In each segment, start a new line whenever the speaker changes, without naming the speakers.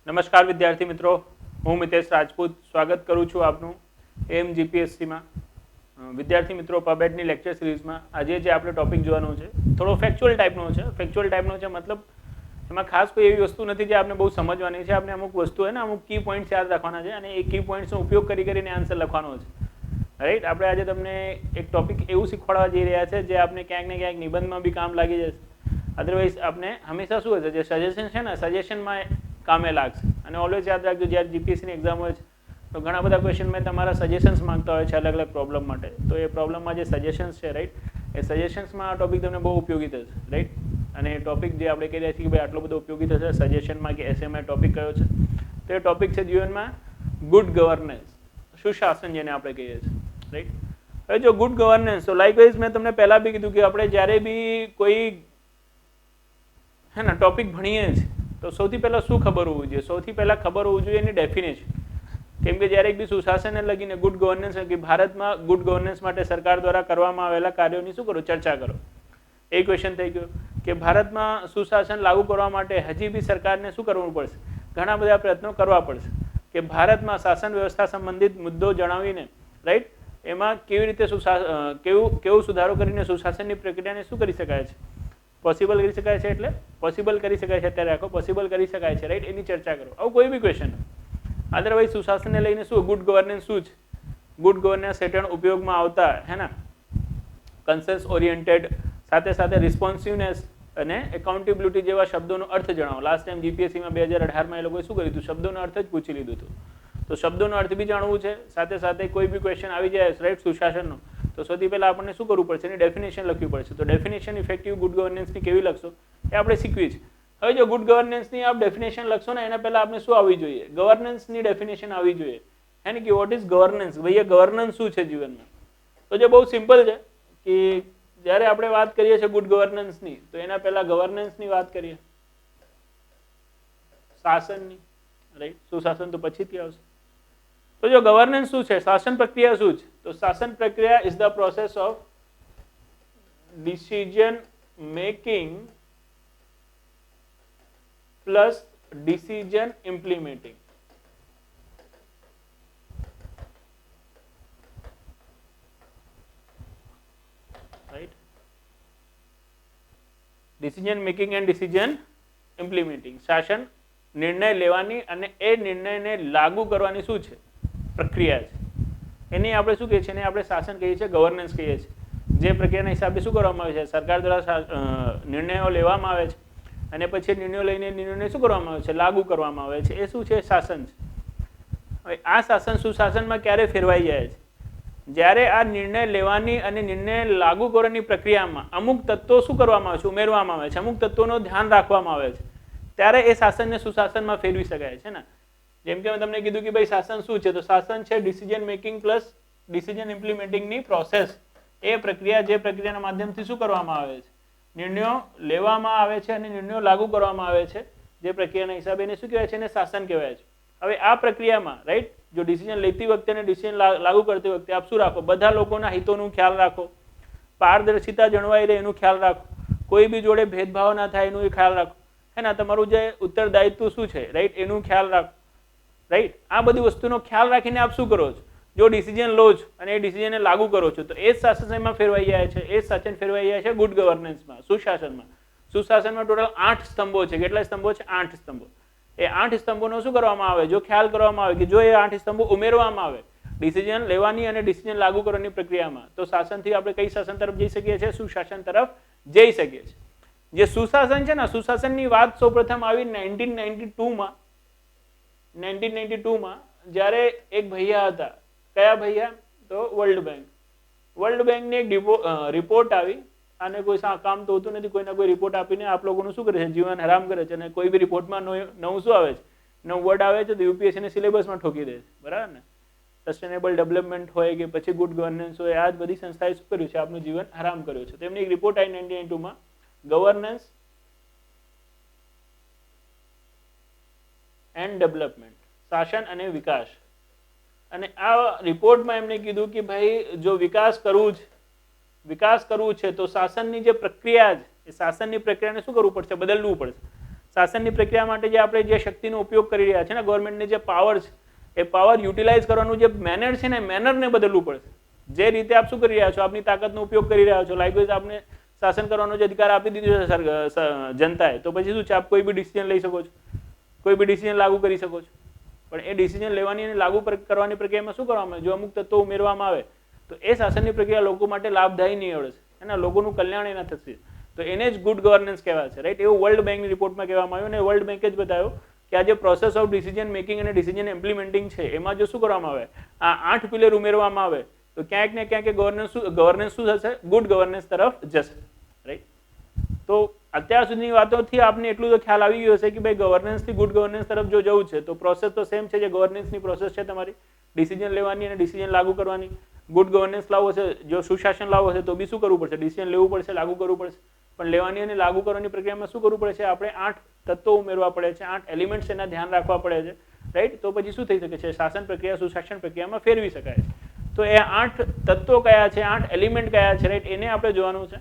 નમસ્કાર વિદ્યાર્થી મિત્રો, હું મિતેશ રાજપૂત સ્વાગત કરું છું આપનું એમ જીપીએસસીમાં. વિદ્યાર્થી મિત્રો, પબેટની લેક્ચર સિરીઝમાં આજે જે આપણે ટોપિક જોવાનો છે થોડો ફેક્ચ્યુઅલ ટાઈપનો છે. ફેક્ચ્યુઅલ ટાઈપનો છે મતલબ એમાં ખાસ કોઈ એવી વસ્તુ નથી જે આપણે બહુ સમજવાની છે. આપણે અમુક વસ્તુ હોય ને, અમુક કી પોઈન્ટ્સ યાદ રાખવાના છે અને એ કી પોઈન્ટ્સનો ઉપયોગ કરીને આન્સર લખવાનો છે. રાઈટ, આપણે આજે તમને એક ટોપિક એવું શીખવાડવા જઈ રહ્યા છે જે આપણે ક્યાંક ને ક્યાંક નિબંધમાં બી કામ લાગી જશે. અદરવાઇઝ આપણે હંમેશા શું હશે, જે સજેશન છે ને, સજેશનમાં કામે લાગશે. અને ઓલવેઝ યાદ રાખજો, જ્યારે જીપીએસસીની એક્ઝામ હોય છે તો ઘણા બધા ક્વેશ્ચનમાં તમારા સજેશન્સ માંગતા હોય છે અલગ અલગ પ્રોબ્લેમ માટે. તો એ પ્રોબ્લેમમાં જે સજેશન્સ છે, રાઈટ, એ સજેશન્સમાં આ ટોપિક તમને બહુ ઉપયોગી થશે. રાઈટ, અને એ ટોપિક જે આપણે કહી રહ્યા છીએ કે ભાઈ આટલો બધો ઉપયોગી થશે સજેશનમાં કે એસએમાં ટોપિક કયો છે, તો એ ટોપિક છે જીવનમાં ગુડ ગવર્નન્સ, સુશાસન જેને આપણે કહીએ છીએ. રાઈટ, હવે જો ગુડ ગવર્નન્સ, તો લાઇકવાઇઝ મેં તમને પહેલાં બી કીધું કે આપણે જ્યારે બી કોઈ હે ને ટોપિક ભણીએ છીએ તો સૌથી પહેલાં શું ખબર હોવું જોઈએ? સૌથી પહેલાં ખબર હોવું જોઈએ એની ડેફિનેશન. કેમ કે જ્યારે બી સુશાસનને લગીને ગુડ ગવર્નન્સ, કે ભારતમાં ગુડ ગવર્નન્સ માટે સરકાર દ્વારા કરવામાં આવેલા કાર્યોની શું કરો, ચર્ચા કરો. એ ક્વેશ્ચન થઈ ગયો કે ભારતમાં સુશાસન લાગુ કરવા માટે હજી બી સરકારને શું કરવું પડશે? ઘણા બધા પ્રયત્નો કરવા પડશે. કે ભારતમાં શાસન વ્યવસ્થા સંબંધિત મુદ્દો જણાવીને, રાઈટ, એમાં કેવી રીતે કેવું સુધારો કરીને સુશાસનની પ્રક્રિયાને શું કરી શકાય છે, પોસિબલ કરી શકાય છે. એટલે પોસિબલ કરી શકાય છે, અત્યારે આખો પોસિબલ કરી શકાય છે, રાઈટ, એની ચર્ચા કરો. આવું કોઈ બી ક્વેશ્ચન. અદરવાઇઝ સુશાસનને લઈને શું ગુડ ગવર્નન્સ શું છે? ગુડ ગવર્નન્સ હેઠળ ઉપયોગમાં આવતા હે ને કન્સેન્સ ઓરિએન્ટેડ, સાથે સાથે રિસ્પોન્સિવનેસ અને એકાઉન્ટેબિલિટી જેવા શબ્દોનો અર્થ જણાવો. લાસ્ટ ટાઈમ જીપીએસસીમાં 2018માં એ લોકોએ શું કર્યું હતું? શબ્દોનો અર્થ જ પૂછી લીધું હતું. તો શબ્દોનો અર્થ બી જાણવું છે. સાથે સાથે કોઈ બી ક્વેશ્ચન આવી જાય, રાઈટ, સુશાસનનો, તો સૌથી પહેલાં આપણને શું કરવું પડશે? એની ડેફિનેશન લખવી પડશે. તો ડેફિનેશન ઇફેક્ટિવ ગુડ ગવર્નન્સની કેવી લખશો એ આપણે શીખવી છે. હવે જો ગુડ ગવર્નન્સની આપ ડેફિનેશન લખશો ને, એના પહેલાં આપણે શું આવવી જોઈએ? ગવર્નન્સની ડેફિનેશન આવવી જોઈએ. એને કે વોટ ઇઝ ગવર્નન્સ? ભાઈ ગવર્નન્સ શું છે જીવનમાં? તો જે બહુ સિમ્પલ છે કે જ્યારે આપણે વાત કરીએ છીએ ગુડ ગવર્નન્સની, તો એના પહેલાં ગવર્નન્સની વાત કરીએ, શાસનની, રાઈટ. સુશાસન તો પછીથી આવશે. તો જો ગવર્નન્સ શું છે, શાસન પ્રક્રિયા શું છે? તો શાસન પ્રક્રિયા is the process of decision making plus decision implementing. Right, decision making and decision implementing. શાસન, નિર્ણય લેવાની અને એ નિર્ણયને લાગુ કરવાની શું છે, પ્રક્રિયા છે. એની આપણે શું કહીએ છીએ? એને આપણે શાસન કહીએ છીએ, ગવર્નન્સ કહીએ છીએ. જે પ્રક્રિયાના હિસાબે શું કરવામાં આવે છે? સરકાર દ્વારા નિર્ણયો લેવામાં આવે છે અને પછી નિર્ણયો લઈને નિર્ણય શું કરવામાં આવે છે? લાગુ કરવામાં આવે છે. એ શું છે? શાસન છે. હવે આ શાસન સુશાસનમાં ક્યારે ફેરવાઈ જાય છે? જ્યારે આ નિર્ણય લેવાની અને નિર્ણય લાગુ કરવાની પ્રક્રિયામાં અમુક તત્વો શું કરવામાં આવે છે? ઉમેરવામાં આવે છે. અમુક તત્વોનું ધ્યાન રાખવામાં આવે છે. ત્યારે એ શાસનને સુશાસનમાં ફેરવી શકાય છે ને. જેમ કે મેં તમને કીધું કે ભાઈ શાસન શું છે? તો શાસન છે ડિસિઝન મેકિંગ પ્લસ ડિસિઝન ઇમ્પ્લિમેન્ટિંગની પ્રોસેસ. એ પ્રક્રિયા, જે પ્રક્રિયાના માધ્યમથી શું કરવામાં આવે છે? નિર્ણયો લેવામાં આવે છે અને નિર્ણયો લાગુ કરવામાં આવે છે. જે પ્રક્રિયાના હિસાબે એને શું કહેવાય છે? એને શાસન કહેવાય છે. હવે આ પ્રક્રિયામાં, રાઈટ, જો ડિસિઝન લેતી વખતે અને ડિસિઝન લાગુ કરતી વખતે આપ શું રાખો? બધા લોકોના હિતોનું ખ્યાલ રાખો, પારદર્શિતા જળવાઈ રહે એનું ખ્યાલ રાખો, કોઈ બી જોડે ભેદભાવ ના થાય એનું ખ્યાલ રાખો, હે ને. તમારું જે ઉત્તરદાયિત્વ શું છે, રાઈટ, એનું ખ્યાલ રાખો. રાઈટ, આ બધી વસ્તુનો ખ્યાલ રાખીને આપ શું કરો છો? જો ડિસિઝન લો છો અને એ ડિસિઝનને લાગુ કરો છો, તો એ જ શાસનમાં ફેરવાઈ જાય છે. એ જ શાસન ફેરવાઈ જાય છે ગુડ ગવર્નન્સમાં, સુશાસનમાં. સુશાસનમાં ટોટલ 8 સ્તંભો છે. કેટલા સ્તંભો છે? 8 સ્તંભો. એ 8 સ્તંભોનો શું કરવામાં આવે? જો ખ્યાલ કરવામાં આવે કે જો એ 8 સ્તંભો ઉમેરવામાં આવે ડિસિઝન લેવાની અને ડિસિઝન લાગુ કરવાની પ્રક્રિયામાં, તો શાસનથી આપણે કઈ શાસન તરફ જઈ શકીએ છીએ? સુશાસન તરફ જઈ શકીએ છીએ. જે સુશાસન છે ને, સુશાસનની વાત સૌપ્રથમ આવી 1992માં. 1992માં જ્યારે એક ભૈયા હતા. કયા ભૈયા? તો વર્લ્ડ બેંક. વર્લ્ડ બેંકની એક રિપોર્ટ આવી. આને કોઈ કામ તો હોતું નથી, કોઈના કોઈ રિપોર્ટ આપીને આપ લોકોનું શું કરે છે? જીવન હરામ કરે છે. અને કોઈ બી રિપોર્ટમાં નવું શું આવે છે? નવું વર્ડ આવે છે તો યુપીએસસીને સિલેબસમાં ઠોકી દે છે. બરાબર ને? સસ્ટેનેબલ ડેવલપમેન્ટ હોય કે પછી ગુડ ગવર્નન્સ હોય, આ જ બધી સંસ્થાએ શું કર્યું છે? આપનું જીવન હરામ કર્યું છે. તેમની એક રિપોર્ટ આવી 1992માં, ગવર્નન્સ એન્ડ ડેવલપમેન્ટ, શાસન અને વિકાસ. અને આ રિપોર્ટમાં એમને કીધું કે ભાઈ જો વિકાસ કરવું છે તો શાસનની જે પ્રક્રિયા છે, એ શાસનની પ્રક્રિયાને શું કરવું પડશે? બદલવું પડશે. શાસનની પ્રક્રિયા માટે જે આપણે જે શક્તિનો ઉપયોગ કરી રહ્યા છે ને, ગવર્મેન્ટની જે પાવર છે, એ પાવર યુટિલાઇઝ કરવાનું જે મેનર છે ને, મેનરને બદલવું પડશે. જે રીતે આપ શું કરી રહ્યા છો, આપની તાકાતનો ઉપયોગ કરી રહ્યા છો, લાઇકવાઇઝ આપને શાસન કરવાનો જે અધિકાર આપી દીધો છે જનતાએ, તો પછી શું છે, આપ કોઈ બી ડિસિઝન લઈ શકો છો, કોઈ બી ડિસિઝન લાગુ કરી શકો છો. પણ એ ડિસિઝન લેવાની અને લાગુ કરવાની પ્રક્રિયામાં શું કરવામાં આવે, જો અમુક તત્વો ઉમેરવામાં આવે તો એ શાસનની પ્રક્રિયા લોકો માટે લાભદાયી નીવડે છે અને લોકોનું કલ્યાણ એના થશે. તો એને જ ગુડ ગવર્નન્સ કહેવાય છે, રાઈટ. એવું વર્લ્ડ બેંકની રિપોર્ટમાં કહેવામાં આવ્યું અને વર્લ્ડ બેંકે જ બતાવ્યું કે આ જે પ્રોસેસ ઓફ ડિસિઝન મેકિંગ અને ડિસિઝન ઇમ્પ્લિમેન્ટિંગ છે, એમાં જો શું કરવામાં આવે, આ 8 પિલર ઉમેરવામાં આવે તો ક્યાંક ને ક્યાંક ગવર્નન્સ શું થશે, ગુડ ગવર્નન્સ તરફ જશે, રાઈટ. તો અત્યાર સુધીની વાતોથી આપને એટલું તો ખ્યાલ આવી ગયો હશે કે ભાઈ ગવર્નન્સથી ગુડ ગવર્નન્સ તરફ જો જવું છે તો પ્રોસેસ તો સેમ છે, જે ગવર્નન્સની પ્રોસેસ છે તમારી ડિસિઝન લેવાની અને ડિસિઝન લાગુ કરવાની. ગુડ ગવર્નન્સ લાવવો છે, જો સુશાસન લાવવો છે તો બી શું કરવું પડશે, ડિસિઝન લેવું પડશે, લાગુ કરવું પડશે. પણ લેવાની અને લાગુ કરવાની પ્રક્રિયામાં શું કરવું પડે છે, આપણે 8 તત્વો ઉમેરવા પડે છે, 8 એલિમેન્ટ્સ એના ધ્યાન રાખવા પડે છે, રાઈટ. તો પછી શું થઈ શકે છે, શાસન પ્રક્રિયા સુશાસન પ્રક્રિયામાં ફેરવી શકાય છે. તો એ 8 તત્વો કયા છે, 8 એલિમેન્ટ કયા છે, રાઈટ, એને આપણે જોવાનું છે.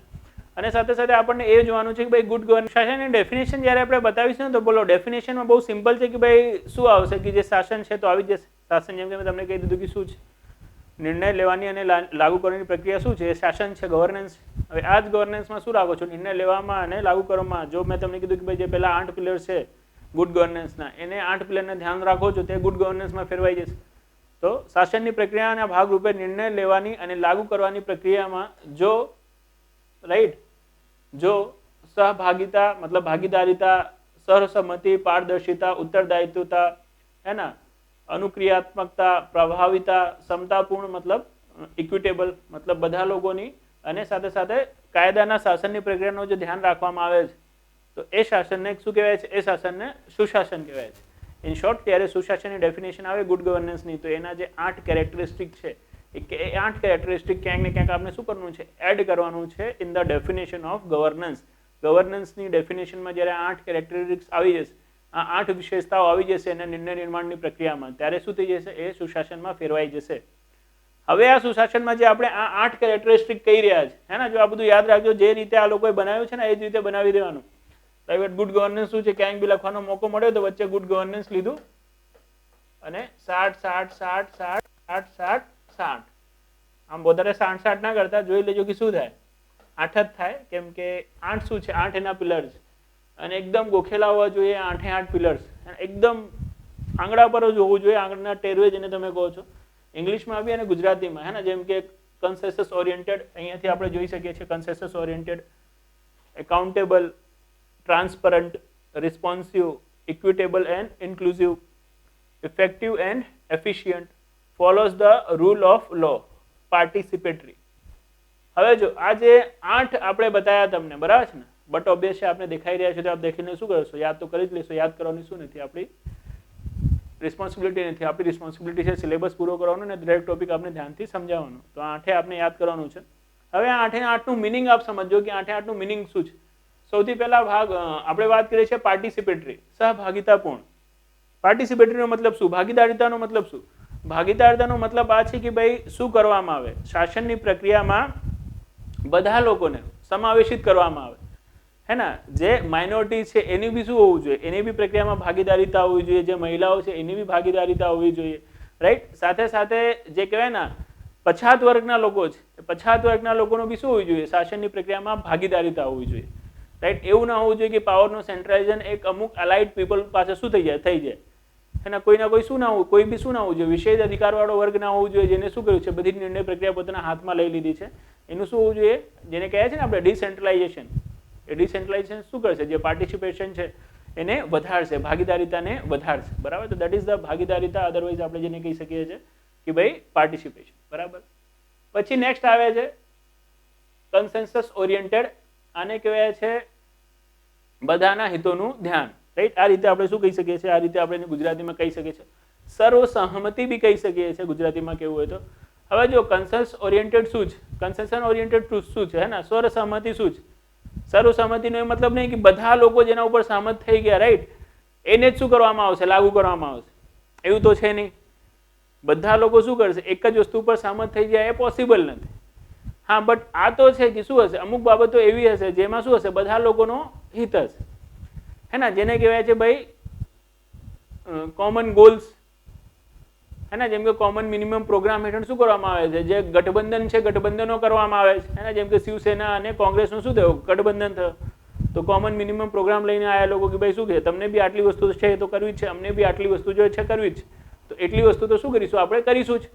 અને સાથે સાથે આપણને એ જોવાનું છે કે ભાઈ ગુડ ગવર્નન્સ શાસનની ડેફિનેશન જ્યારે આપણે બતાવીશું ને, તો બોલો ડેફિનેશનમાં બહુ સિમ્પલ છે કે ભાઈ શું આવશે કે જે શાસન છે તો આવી જશે. શાસન જેમ કે મેં તમને કહી દીધું કે શું છે, નિર્ણય લેવાની અને લાગુ કરવાની પ્રક્રિયા શું છે, એ શાસન છે, ગવર્નન્સ. હવે આ જ ગવર્નન્સમાં શું રાખો છો, નિર્ણય લેવામાં અને લાગુ કરવામાં. જો મેં તમને કીધું કે ભાઈ જે પહેલા 8 પિલર છે ગુડ ગવર્નન્સના, એને 8 પિલરને ધ્યાન રાખો છો, તે ગુડ ગવર્નન્સમાં ફેરવાઈ જશે. તો શાસનની પ્રક્રિયાના ભાગરૂપે નિર્ણય લેવાની અને લાગુ કરવાની પ્રક્રિયામાં જો રાઈટ, જો સહભાગિતા મતલબ ભાગીદારીતા, સહસંમતિ, પારદર્શિતા, ઉત્તરદાયિત્વતા, है ना, અનુક્રિયાત્મકતા, પ્રભાવિતા, સમતાપૂર્ણ મતલબ ઇક્વિટેબલ મતલબ બધા લોકોની, અને સાથે સાથે કાયદાના શાસનની પ્રક્રિયાનું જે ધ્યાન રાખવામાં આવે છે, તો એ શાસનને શું કહેવાય છે, એ શાસનને સુશાસન કહેવાય છે. ઇન શોર્ટ, ત્યારે સુશાસનની ડેફિનેશન આવે ગુડ ગવર્નન્સની, તો એના જે 8 કેરેક્ટરિસ્ટિક છે, એ 8 કેરેક્ટરિસ્ટિક ક્યાંક ને ક્યાંક આપણે શું કરવાનું છે, એડ કરવાનું છે in the definition of governance. ગવર્નન્સની ડેફિનેશનમાં જ્યારે 8 કેરેક્ટરિસ્ટિક્સ આવી જશે, આ 8 વિશેષતાઓ આવી જશે એના નિર્ણય નિર્માણની પ્રક્રિયામાં, ત્યારે શું થઈ જશે, એ સુશાસનમાં ફેરવાઈ જશે. હવે આ સુશાસનમાં જે આપણે આ 8 કેરેક્ટરિસ્ટિક કહી રહ્યા છે, હે ને, જો આ બધું યાદ રાખજો, જે રીતે આ લોકોએ બનાવ્યું છે ને એ જ રીતે બનાવી દેવાનું. પ્રાઇવેટ ગુડ ગવર્નન્સ શું છે, ક્યાંક બી લખવાનો મોકો મળ્યો તો વચ્ચે ગુડ ગવર્નન્સ લીધું અને 60 60 60 60 60 60, આમ વધારે 60 60 ના કરતા, જોઈ લેજો કે શું થાય, 8 જ થાય, કેમ કે 8 શું છે, 8 એના પિલર છે અને એકદમ ગોખેલા હોવા જોઈએ. 8 8 પિલર્સ એકદમ આંગળા પર જ હોવું જોઈએ, આંગળના ટેરવે જેને તમે કહો છો, ઇંગ્લિશમાં બી અને ગુજરાતીમાં, હે ને. જેમ કે કન્સેસસ ઓરિએન્ટેડ, અહીંયાથી આપણે જોઈ શકીએ છીએ consensus oriented, accountable, transparent, responsive, equitable and inclusive, effective and efficient, follows the rule of law, participatory. હવે જો આ જે 8 આપણે બતાવ્યા તમને, બરાબર છે ને, બટ ઓબ્વિયસ છે આપણે દેખાઈ રહ્યા છે તો આપ દેખીને શું કરશો, યાદ તો કરી જ લેશો. યાદ કરવાની શું નથી, આપણી રિસ્પોન્સિબિલિટી નથી, આપણી રિસ્પોન્સિબિલિટી છે સિલેબસ પૂરો કરવાનો અને દરેક ટોપિક આપણે ધ્યાનથી સમજાવવાનો. તો 8 આપણે યાદ કરવાનું છે. હવે આ 8 8નું મિનિંગ આપ સમજો કે 8 8નું મિનિંગ શું છે. સૌથી પહેલા ભાગ આપણે વાત કરીએ છીએ પાર્ટિસિપેટરી, સહભાગિતાપૂર્ણ. પાર્ટિસિપેટરીનો મતલબ શું, ભાગીદારીતાનો મતલબ શું, ભાગીદારીતાનો મતલબ આ છે કે ભાઈ શું કરવામાં આવે, શાસનની પ્રક્રિયામાં બધા લોકોને સમાવેશિત કરવામાં આવે, હે ને. જે માઇનોરિટી છે એની બી શું હોવું જોઈએ, એની બી પ્રક્રિયામાં ભાગીદારીતા હોવી જોઈએ, જે મહિલાઓ છે એની બી ભાગીદારીતા હોવી જોઈએ, રાઈટ. સાથે સાથે જે કહેવાય ને પછાત વર્ગના લોકો છે, પછાત વર્ગના લોકોનો બી શું હોવી જોઈએ, શાસનની પ્રક્રિયામાં ભાગીદારીતા હોવી જોઈએ, રાઈટ. એવું ના હોવું જોઈએ કે પાવરનો સેન્ટ્રલાઇઝેશન એક અમુક અલાઇડ પીપલ પાસે શું થઈ જાય, એના કોઈ ના કોઈ શું ના હોવું, કોઈ બી શું ના હોવું જોઈએ, વિશેષ અધિકારવાળો વર્ગ ના હોવું જોઈએ, જેને શું કર્યું છે, બધી નિર્ણય પ્રક્રિયા પોતાના હાથમાં લઈ લીધી છે. એનું શું હોવું જોઈએ, જેને કહે છે ને આપણે ડિસેન્ટ્રલાઇઝેશન. એ ડિસેન્ટ્રલાઇઝેશન શું કરશે, જે પાર્ટિસિપેશન છે એને વધારશે, ભાગીદારીતાને વધારશે, બરાબર. તો દેટ ઇઝ ધ ભાગીદારીતા, અધરવાઇઝ આપણે જેને કહી શકીએ છીએ કે ભાઈ પાર્ટિસિપેશન, બરાબર. પછી નેક્સ્ટ આવે છે કન્સેન્સસ ઓરિએન્ટેડ, આને કહેવાય છે બધાના હિતોનું ધ્યાન, રાઈટ. આ રીતે આપણે શું કહી શકીએ છીએ, આ રીતે આપણે ગુજરાતીમાં કહી શકીએ છીએ, સર્વસહમતિ બી કહી શકીએ છીએ ગુજરાતીમાં કેવું હોય તો. હવે જો કન્સેન્સસ ઓરિએન્ટેડ શું છે, કન્સેન્સસ ઓરિએન્ટેડ શું છે, હે ને. સર્વસહમતિ શું છે, સર્વસહમતિનો એ મતલબ નહીં કે બધા લોકો જેના ઉપર સહમત થઈ ગયા, રાઈટ, એને જ શું કરવામાં આવશે, લાગુ કરવામાં આવશે, એવું તો છે નહીં. બધા લોકો શું કરશે, એક જ વસ્તુ ઉપર સહમત થઈ જાય, એ પોસિબલ નથી. હા, બટ આ તો છે કે શું હશે, અમુક બાબતો એવી હશે જેમાં શું હશે, બધા લોકોનો હિત હશે. है ना, જેને કહેવાય છે ભાઈ કોમન ગોલ્સ, है ना, જેમ કે કોમન મિનિમમ પ્રોગ્રામ હેઠળ શું કરવામાં આવે છે, જે ગઠબંધન છે ગઠબંધનો કરવામાં આવે છે, है ना, જેમ કે શિવસેના અને કોંગ્રેસનું શું થયું, ગઠબંધન થયું, તો કોમન મિનિમમ પ્રોગ્રામ લઈને આયા લોકો કે ભાઈ શું કહે, તમને બી આટલી વસ્તુ છે તો કરવી જ છે, અમને બી આટલી વસ્તુ જો છે કરવી જ, તો એટલી વસ્તુ તો શું કરીશું આપણે કરીશું જ,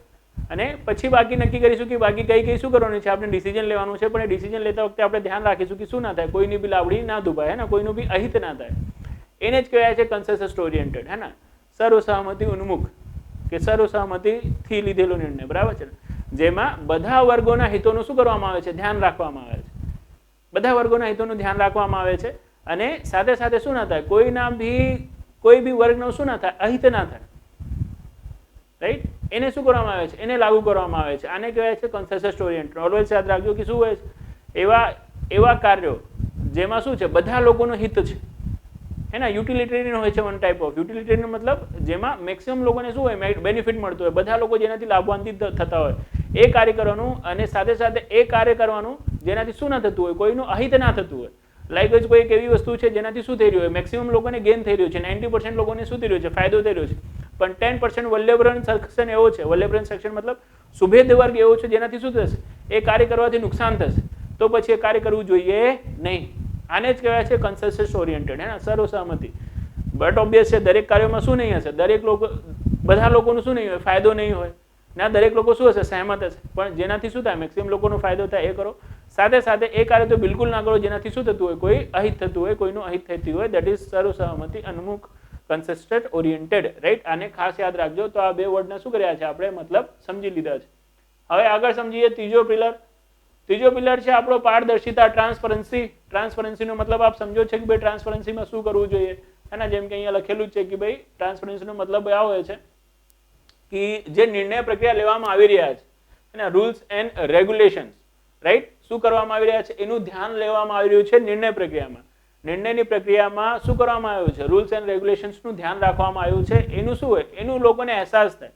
અને પછી બાકી નક્કી કરીશું કે બાકી કઈ કઈ શું કરવાનું છે, આપણે ડિસિઝન લેવાનું છે, પણ એ ડિસિઝન લેતા વખતે આપણે ધ્યાન રાખીશું કે શું ના થાય, કોઈની બી લાવડી ના દુભાય, है ना, કોઈનું બી અહિત ના થાય, એને જ કહેવાય છે કન્સેન્સસ ઓરિએન્ટેડ, है ना, સર્વસહમતિ ઉન્મુખ કે સર્વસહમતિથી લીધેલો નિર્ણય, બરાબર છે, જેમાં બધા વર્ગોના હિતોનું શું કરવામાં આવે છે, ધ્યાન રાખવામાં આવે છે, બધા વર્ગોના હિતોનું ધ્યાન રાખવામાં આવે છે, અને સાથે સાથે શું ના થાય, કોઈ બી વર્ગનો શું ના થાય, અહિત ના થાય, રાઈટ, એને શું કરવામાં આવે છે, એને લાગુ કરવામાં આવે છે, આને કહેવાય છે કન્સેન્સસ ઓરિએન્ટેડ. ઓલવેઝ યાદ રાખજો કે શું હોય છે, એવા કાર્યો જેમાં શું છે, બધા લોકોનો હિત છે, है ना, યુટિલિટેરિયન હોય છે, વન ટાઈપ ઓફ યુટિલિટેરિયન મતલબ જેમાં મેક્સિમમ લોકોને શું હોય, બેનિફિટ મળતું હોય, બધા લોકો જેનાથી લાભાન્વિત થતા હોય, એ કાર્ય કરવાનું, અને સાથે સાથે એ કાર્ય કરવાનું જેનાથી શું ના થતું હોય, કોઈનું અહિત ના થતું હોય. લાઈક જ કોઈ એક એવી વસ્તુ છે જેનાથી શું થઈ રહ્યું હોય, મેક્સિમમ લોકોને ગેઇન થઈ રહ્યું છે, 90% લોકોને શું થઈ રહ્યું છે, ફાયદો થઈ રહ્યો છે, પણ 10% વલ્લેભરણ સેક્શન એવો છે, વલ્લેભરણ સેક્શન મતલબ સુભેદ વર્ગ એવો છે જેનાથી શું થશે, એ કાર્ય કરવાથી નુકસાન થશે, તો પછી એ કાર્ય કરવું જોઈએ નહીં. આને જ કહેવાય છે કન્સેન્સસ ઓરિએન્ટેડ, હે ને, સર્વસહમતિ. બટ ઓબ્વિયસ છે દરેક કાર્યોમાં શું નહીં હશે, દરેક લોકો બધા લોકોનું શું નહીં હોય, ફાયદો નહીં હોય, ના દરેક લોકો શું હશે, સહેમત હશે, પણ જેનાથી શું થાય, મેક્સિમમ લોકોનો ફાયદો થાય એ કરો, સાથે સાથે એ કાર્ય તો બિલકુલ ના કરો જેનાથી શું થતું હોય, કોઈ અહિત થતું હોય, કોઈનું અહિત થતું હોય, દેટ ઇઝ સર્વસહમતિ ઉન્મુખ કન્સિસ્ટન્ટ ઓરિએન્ટેડ, રાઈટ. આને ખાસ યાદ રાખજો. તો આ બે વર્ડને શું કર્યા છે આપણે, મતલબ સમજી લીધા છે. હવે આગળ સમજીએ ત્રીજો પિલર. ત્રીજો પિલર છે આપણો પારદર્શિતા, ટ્રાન્સપરન્સી. ટ્રાન્સપરન્સીનો મતલબ આપ સમજો છે કે ભાઈ ટ્રાન્સપરન્સીમાં શું કરવું જોઈએ, है જેમ કે અહીંયા લખેલું છે કે ભાઈ ટ્રાન્સપરન્સીનો મતલબ આ હોય છે કે જે નિર્ણય પ્રક્રિયા લેવામાં આવી રહ્યા છે, અને રૂલ્સ એન્ડ રેગ્યુલેશન્સ, રાઈટ, શું કરવામાં આવી રહ્યા છે એનું ધ્યાન લેવામાં આવી રહ્યું છે નિર્ણય પ્રક્રિયામાં. નિર્ણયની પ્રક્રિયામાં શું કરવામાં આવ્યું છે, રૂલ્સ એન્ડ રેગ્યુલેશન્સનું ધ્યાન રાખવામાં આવ્યું છે, એનું શું હોય, એનું લોકોને અહેસાસ થાય,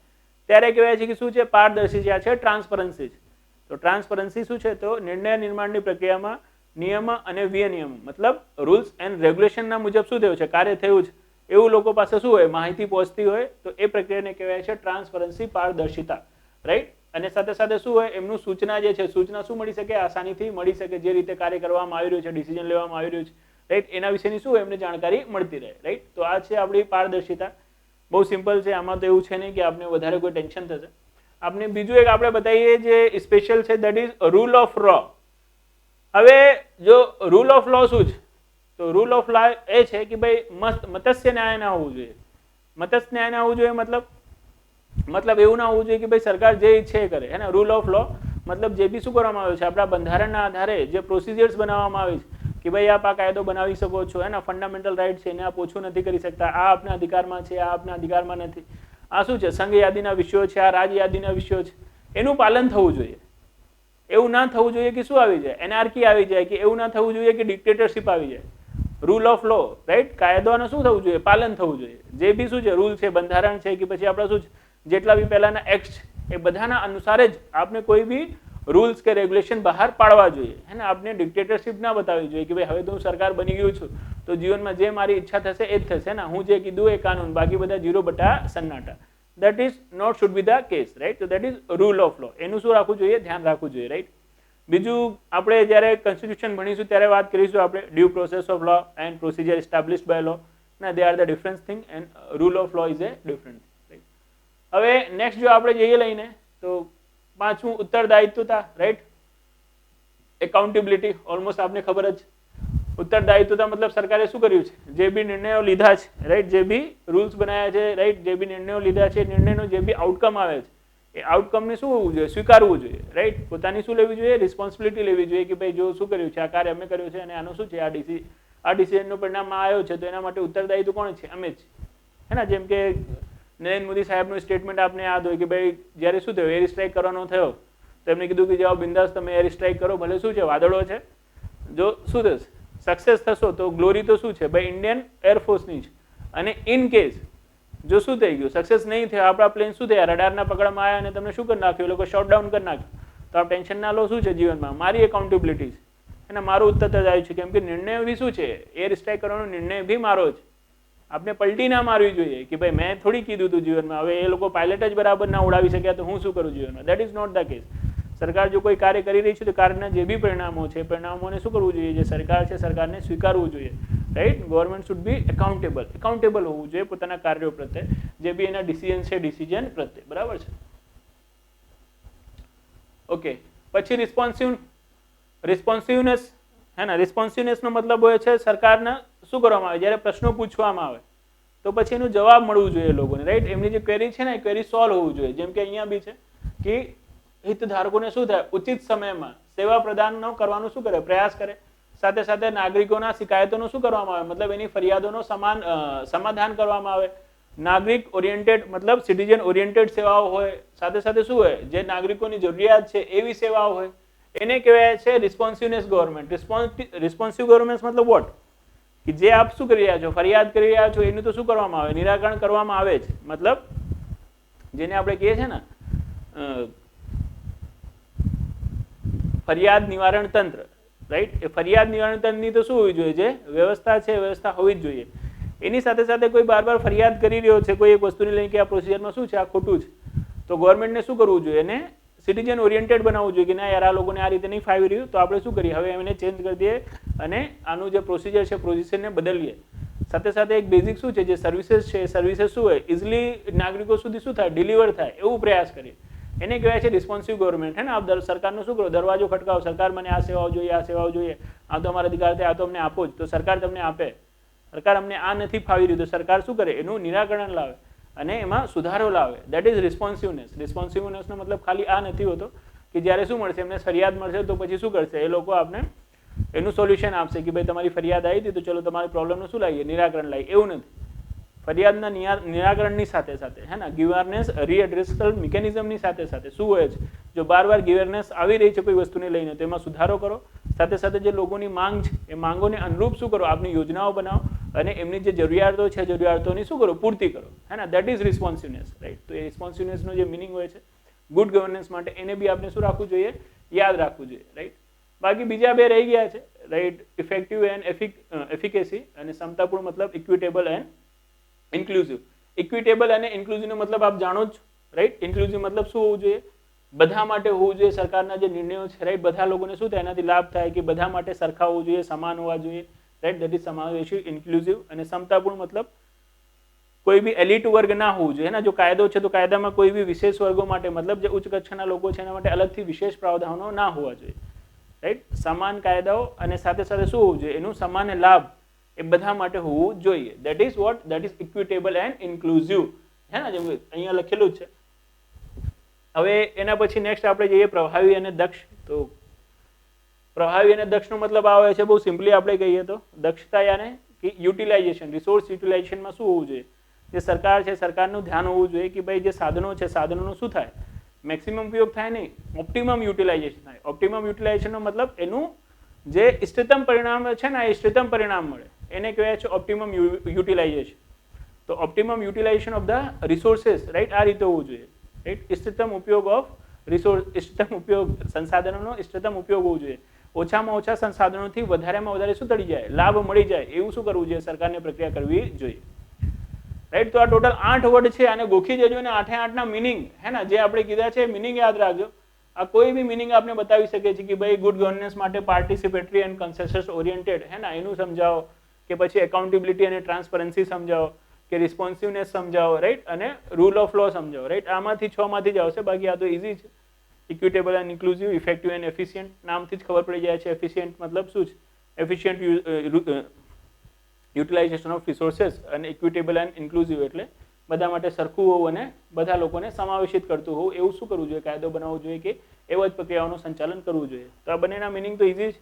ત્યારે કહેવાય છે કે શું છે, પારદર્શિતા છે, ટ્રાન્સપરન્સી છે. તો ટ્રાન્સપરન્સી શું છે, તો નિર્ણય નિર્માણની પ્રક્રિયામાં નિયમ અને વિનિયમ મતલબ રૂલ્સ એન્ડ રેગ્યુલેશનના મુજબ શું થયું છે, કાર્ય થયું છે, એવું લોકો પાસે શું હોય, માહિતી પહોંચતી હોય, તો એ પ્રક્રિયાને કહેવાય છે ટ્રાન્સપરન્સી, પારદર્શિતા, રાઈટ. અને સાથે સાથે શું હોય, એમનું સૂચના જે છે, સૂચના શું મળી શકે, આસાનીથી મળી શકે, જે રીતે કાર્ય કરવામાં આવી રહ્યું છે, ડિસિઝન લેવામાં આવી રહ્યું છે, રાઈટ, એના વિશેની શું હોય, એમને જાણકારી મળતી રહે, રાઈટ. તો આ છે આપણી પારદર્શિતા. બહુ સિમ્પલ છે, આમાં તો એવું છે નહીં કે આપણે વધારે કોઈ ટેન્શન થશે. આપણે બીજું એક આપણે બતાવીએ જે સ્પેશિયલ છે, દેટ ઇઝ રૂલ ઓફ લો. હવે જો રૂલ ઓફ લો શું છે, તો રૂલ ઓફ લો એ છે કે ભાઈ મત્સ્ય ન્યાય ના હોવું જોઈએ. મત્સ્ય ન્યાય ના હોવું જોઈએ મતલબ એવું ના હોવું જોઈએ કે ભાઈ સરકાર જે ઈચ્છે એ કરે, હે ને. રૂલ ઓફ લો મતલબ જે બી શું કરવામાં આવ્યું છે, આપણા બંધારણના આધારે જે પ્રોસિજર્સ બનાવવામાં આવી છે કે ભાઈ આપ આ કાયદો બનાવી શકો છો, હે ને, ફંડામેન્ટલ રાઇટ છે, એને આપ ઓછું નથી કરી શકતા, આ આપના અધિકારમાં છે, આ આપના અધિકારમાં નથી, આ શું છે, સંઘ યાદીના વિષયો છે, આ રાજ યાદીના વિષયો છે, એનું પાલન થવું જોઈએ. એવું ના થવું જોઈએ કે શું આવી જાય, એનઆરકી આવી જાય, કે એવું ના થવું જોઈએ કે ડિક્ટેટરશિપ આવી જાય. રૂલ ઓફ લો, રાઈટ, કાયદોનું શું થવું જોઈએ, પાલન થવું જોઈએ. જે બી શું છે, રૂલ છે, બંધારણ છે, કે પછી આપણા શું છે, જેટલા બી પહેલાના એક્ટ છે, એ બધાના અનુસાર જ આપણે કોઈ બી રૂલ્સ કે રેગ્યુલેશન બહાર પાડવા જોઈએ, હે ને. આપણે ડિક્ટેટરશિપ ના બતાવવી જોઈએ કે ભાઈ હવે તો હું સરકાર બની ગયું છું, તો જીવનમાં જે મારી ઈચ્છા થશે એ જ થશે, ને હું જે કીધું એ કાનૂન, બાકી બધા 0 સન્નાટા. that is not should be the case, right. So that is rule of law. એનું શું રાખવું જોઈએ, ધ્યાન રાખવું જોઈએ, રાઈટ. બીજું આપણે જ્યારે કોન્સ્ટિટ્યુશન ભણીશું ત્યારે વાત કરીશું આપણે due process of law and procedure established by law. ના, they are the different thing and rule of law is a different thing, right. હવે નેક્સ્ટ જો આપણે જઈએ લઈને તો પાંચમું ઉત્તરદાયિત્વતા, રાઈટ. એકાઉન્ટેબિલિટી ઓલમોસ્ટ આપને ખબર જ. ઉત્તરદાયિત્વતા મતલબ સરકારે શું કર્યું છે, જે બી નિર્ણયો લીધા છે, રાઈટ, જે બી રૂલ્સ બનાવ્યા છે, રાઈટ, જે બી નિર્ણયો લીધા છે, નિર્ણયનો જે બી આઉટકમ આવે છે, એ આઉટકમને શું હોવું જોઈએ, સ્વીકારવું જોઈએ, રાઈટ. પોતાની શું લેવી જોઈએ, રિસ્પોન્સિબિલિટી લેવી જોઈએ કે ભાઈ જો શું કર્યું છે, આ કાર્ય અમે કર્યું છે, અને આનું શું છે, આ ડિસિઝનનું પરિણામ આવ્યો છે, તો એના માટે ઉત્તરદાયિત્વ કોણ છે, અમે જ, હે ને. જેમ કે નરેન્દ્ર મોદી સાહેબનું સ્ટેટમેન્ટ આપને યાદ હોય કે ભાઈ જ્યારે શું થયું, એર સ્ટ્રાઇક કરવાનો થયો, તો એમને કીધું કે જાઓ બિંદાસ તમે એર સ્ટ્રાઇક કરો, ભલે શું છે વાદળો છે, જો શું થશે, સક્સેસ થશો તો ગ્લોરી તો શું છે ભાઈ ઇન્ડિયન એરફોર્સની છે, અને ઇન કેસ જો શું થઈ ગયું, સક્સેસ નહીં થયો, આપણા પ્લેન શું થયા, રડારના પકડમાં આવ્યા અને તમને શું કરી નાખ્યું, એ લોકો શોટ ડાઉન કરી નાખ્યું, તો આપ ટેન્શન ના લો, શું છે જીવનમાં મારી એકાઉન્ટેબિલિટી છે, એના મારું ઉત્તર જ આવ્યું છે, કેમ કે નિર્ણય બી શું છે, એર સ્ટ્રાઇક કરવાનો નિર્ણય બી મારો જ. આપણે પલટી ના મારવી જોઈએ કે ભાઈ મેં થોડી કીધું હતું જીવનમાં, હવે એ લોકો પાયલટ જ બરાબર ના ઉડાવી શક્યા તો હું શું કરું જીવનમાં. That is not the case. સરકાર જો કોઈ કાર્ય કરી રહી છે તો કાર્યના જે બી પરિણામો છે, પરિણામોને શું કરવું જોઈએ, જે સરકાર છે સરકારને સ્વીકારવું જોઈએ, right. Government should be accountable હોવું જોઈએ પોતાના કાર્યો પ્રત્યે, જે બી એના ડિસિઝન છે ડિસિઝન પ્રત્યે, બરાબર છે. ઓકે, પછી રિસ્પોન્સિવનેસ હે ને. રિસ્પોન્સિવનેસનો મતલબ હોય છે સરકારને શું કરવામાં આવે, જ્યારે પ્રશ્નો પૂછવામાં આવે તો પછી એનો જવાબ મળવું જોઈએ લોકોને, રાઈટ. એમની જે ક્વેરી છે ને એ ક્વેરી સોલ્વ હોવું જોઈએ. જેમ કે અહીંયા બી છે કે હિતધારકોને શું થાય, ઉચિત સમયમાં સેવા પ્રદાન કરવાનું શું કરે, પ્રયાસ કરે. સાથે સાથે નાગરિકોના શિકાયતોનું શું કરવામાં આવે, મતલબ એની ફરિયાદોનો સમાધાન કરવામાં આવે. નાગરિક ઓરિએન્ટેડ મતલબ સિટીઝન ઓરિએન્ટેડ સેવાઓ હોય, સાથે સાથે શું હોય, જે નાગરિકોની જરૂરિયાત છે એવી સેવાઓ હોય, એને કહેવાય છે રિસ્પોન્સિવનેસ ગવર્મેન્ટ. રિસ્પોન્સિવ ગવર્મેન્ટ મતલબ વોટ, કે જે આપ શું કરી રહ્યા છો, ફરિયાદ કરી રહ્યા છો, એનું તો શું કરવામાં આવે, નિરાકરણ કરવામાં આવે છે. મતલબ જેને આપણે કહીએ છીએ ને ફરિયાદ નિવારણ તંત્ર, રાઈટ. એ ફરિયાદ નિવારણ તંત્રની તો શું હોવી જોઈએ, જે વ્યવસ્થા છે વ્યવસ્થા હોવી જ જોઈએ. એની સાથે સાથે કોઈ બાર બાર ફરિયાદ કરી રહ્યો છે કોઈ એક વસ્તુને લઈને કે આ પ્રોસિજરમાં શું છે, આ ખોટું છે, તો ગવર્મેન્ટને શું કરવું જોઈએ, એને સિટીઝન ઓરિએન્ટેડ બનાવવું જોઈએ કે ના યાર આ લોકોને આ રીતે નહીં ફાવી રહ્યું, તો આપણે શું કરીએ, હવે એને ચેન્જ કરી દઈએ અને આનું જે પ્રોસિજર છે પ્રોસિજરને બદલીએ. સાથે સાથે એક બેઝિક શું છે, જે સર્વિસીસ છે એ સર્વિસીસ શું હોય, ઇઝીલી નાગરિકો સુધી શું થાય, ડિલિવર થાય એવું પ્રયાસ કરીએ. એને કહેવાય છે રિસ્પોન્સિવ ગવર્મેન્ટ. હે ને. આપ સરકારનો શું કરો, દરવાજો ખટકાવો, સરકાર મને આ સેવાઓ જોઈએ, આ સેવાઓ જોઈએ, આ તો અમારા અધિકાર છે, આ તો અમને આપો જ, તો સરકાર તમને આપે. સરકાર અમને આ નથી ફાવી રહ્યું તો સરકાર શું કરે, એનું નિરાકરણ લાવે અને એમાં સુધારો લાવે. That is રિસ્પોન્સિવનેસ. રિસ્પોન્સિવનેસનો મતલબ ખાલી આ નથી હોતો કે જ્યારે શું મળશે, એમને ફરિયાદ મળશે તો પછી શું કરશે એ લોકો, આપને એનું સોલ્યુશન આપશે કે ભાઈ તમારી ફરિયાદ આવી હતી તો ચલો તમારી પ્રોબ્લેમનું શું લાવીએ, નિરાકરણ લાવીએ. એવું નથી. ફરિયાદના નિરાકરણની સાથે સાથે હે ને ગિવરનેસ રીએડ્રેસલ મિકેનિઝમની સાથે સાથે શું હોય છે, જો બાર ગિવરનેસ આવી રહી છે કોઈ વસ્તુને લઈને તો એમાં સુધારો કરો. સાથે સાથે જે લોકોની માંગ છે એ માંગોને અનુરૂપ શું કરો, આપની યોજનાઓ બનાવો અને એમની જે જરૂરિયાતો છે જરૂરિયાતોની શું કરો, પૂર્તિ કરો. હે ને. That is responsiveness, right. તો એ રિસ્પોન્સિવનેસનો જે મિનિંગ હોય છે ગુડ ગવર્નન્સ માટે, એને બી આપણે શું રાખવું જોઈએ, યાદ રાખવું જોઈએ, રાઈટ. બાકી બીજા બે રહી ગયા છે, રાઈટ. ઇફેક્ટિવ એન્ડ એફિકેસી અને ક્ષમતાપૂર્ણ મતલબ ઇક્વિટેબલ એન્ડ ઇન્ક્લુઝિવ. ઇક્વિટેબલ અને ઇન્ક્લુઝિવનો મતલબ આપ જાણો જ, રાઈટ. ઇન્ક્લુઝિવ મતલબ શું હોવું જોઈએ, બધા માટે હોવું જોઈએ. સરકારના જે નિર્ણયો છે, રાઈટ, બધા લોકોને શું થાય, એનાથી લાભ થાય, કે બધા માટે સરખા હોવું જોઈએ, સમાન હોવા જોઈએ, રાઈટ. દેટ ઇઝ સમાવેશી ઇન્ક્લુઝિવ. અને ક્ષમતાપૂર્ણ મતલબ કોઈ બી એલિટ વર્ગ ના હોવું જોઈએ. એના જો કાયદો છે તો કાયદામાં કોઈ બી વિશેષ વર્ગો માટે, મતલબ જે ઉચ્ચ કક્ષાના લોકો છે એના માટે અલગથી વિશેષ પ્રાવધાનો ના હોવા જોઈએ, રાઈટ. સમાન કાયદાઓ અને સાથે સાથે શું હોવું જોઈએ, એનું સમાન લાભ એ બધા માટે હોવું જોઈએ. That is what, that is equitable and inclusive. હે ને, જેમ અહીંયા લખેલું જ છે. હવે એના પછી નેક્સ્ટ આપણે જઈએ પ્રભાવી અને દક્ષ. તો પ્રભાવી અને દક્ષનો મતલબ આવે છે, બહુ સિમ્પલી આપણે કહીએ તો દક્ષતા યાને કે યુટિલાઇઝેશન, રિસોર્સ યુટિલાઇઝેશનમાં શું હોવું જોઈએ, જે સરકાર છે સરકારનું ધ્યાન હોવું જોઈએ કે ભાઈ જે સાધનો છે સાધનોનો શું થાય, મેક્સિમમ ઉપયોગ થાય નહીં, ઓપ્ટિમમ યુટિલાઇઝેશન થાય. ઓપ્ટિમમ યુટિલાઇઝેશનનો મતલબ એનું જે ઇષ્ટતમ પરિણામ છે ને એ ઇષ્ટતમ પરિણામ મળે, એને કહેવાય છે ઓપ્ટિમમ યુટિલાઇઝેશન. તો optimum utilisation of the resources, right, આ રીતે હોવું જોઈએ, રાઈટ. ઇષ્ટતમ ઉપયોગ ઓફ રિસોર્સ, ઇષ્ટતમ ઉપયોગ સંસાધનોનો ઇષ્ટતમ ઉપયોગ હોવો જોઈએ. ઓછામાં ઓછા સંસાધનોથી વધારેમાં વધારે શું તળી જાય, લાભ મળી જાય એવું શું કરવું જોઈએ, સરકારને પ્રક્રિયા કરવી જોઈએ, રાઈટ. તો આ ટોટલ 8 વર્ડ છે, આને ગોખી જજો અને 8 મિનિંગ હે ને જે આપણે કીધા છે મિનિંગ યાદ રાખજો. આ કોઈ બી મિનિંગ આપણે બતાવી શકે છે કે ભાઈ ગુડ ગવર્નન્સ માટે પાર્ટિસિપેટરી એન્ડ કન્સેન્સસ ઓરિએન્ટેડ હે ને એનું સમજાવો, કે પછી એકાઉન્ટેબિલિટી અને ટ્રાન્સપરન્સી સમજાવો, કે રિસ્પોન્સિવનેસ સમજાવો, રાઈટ, અને રૂલ ઓફ લો સમજાવો, રાઈટ. આમાંથી 6 માંથી જ આવશે, બાકી આ તો ઇઝી છે. Equitable and inclusive, effective and efficient, નામથી જ ખબર પડી જાય છે. એફિશિયન્ટ મતલબ શું છે, એફિશિયન્ટ યુટિલાઇઝેશન ઓફ રિસોર્सेस, અને ઇક્વિટેબલ એન્ડ ઇન્ક્લુઝિવ એટલે બધા માટે સરખું હોવું અને બધા લોકોને સમાવેશિત કરતું હોવું, એવું શું કરવું જોઈએ, કાયદો બનાવવો જોઈએ કે એવા જ પ્રક્રિયાઓનું સંચાલન કરવું જોઈએ. તો આ બંનેના મિનિંગ તો ઇઝી છે.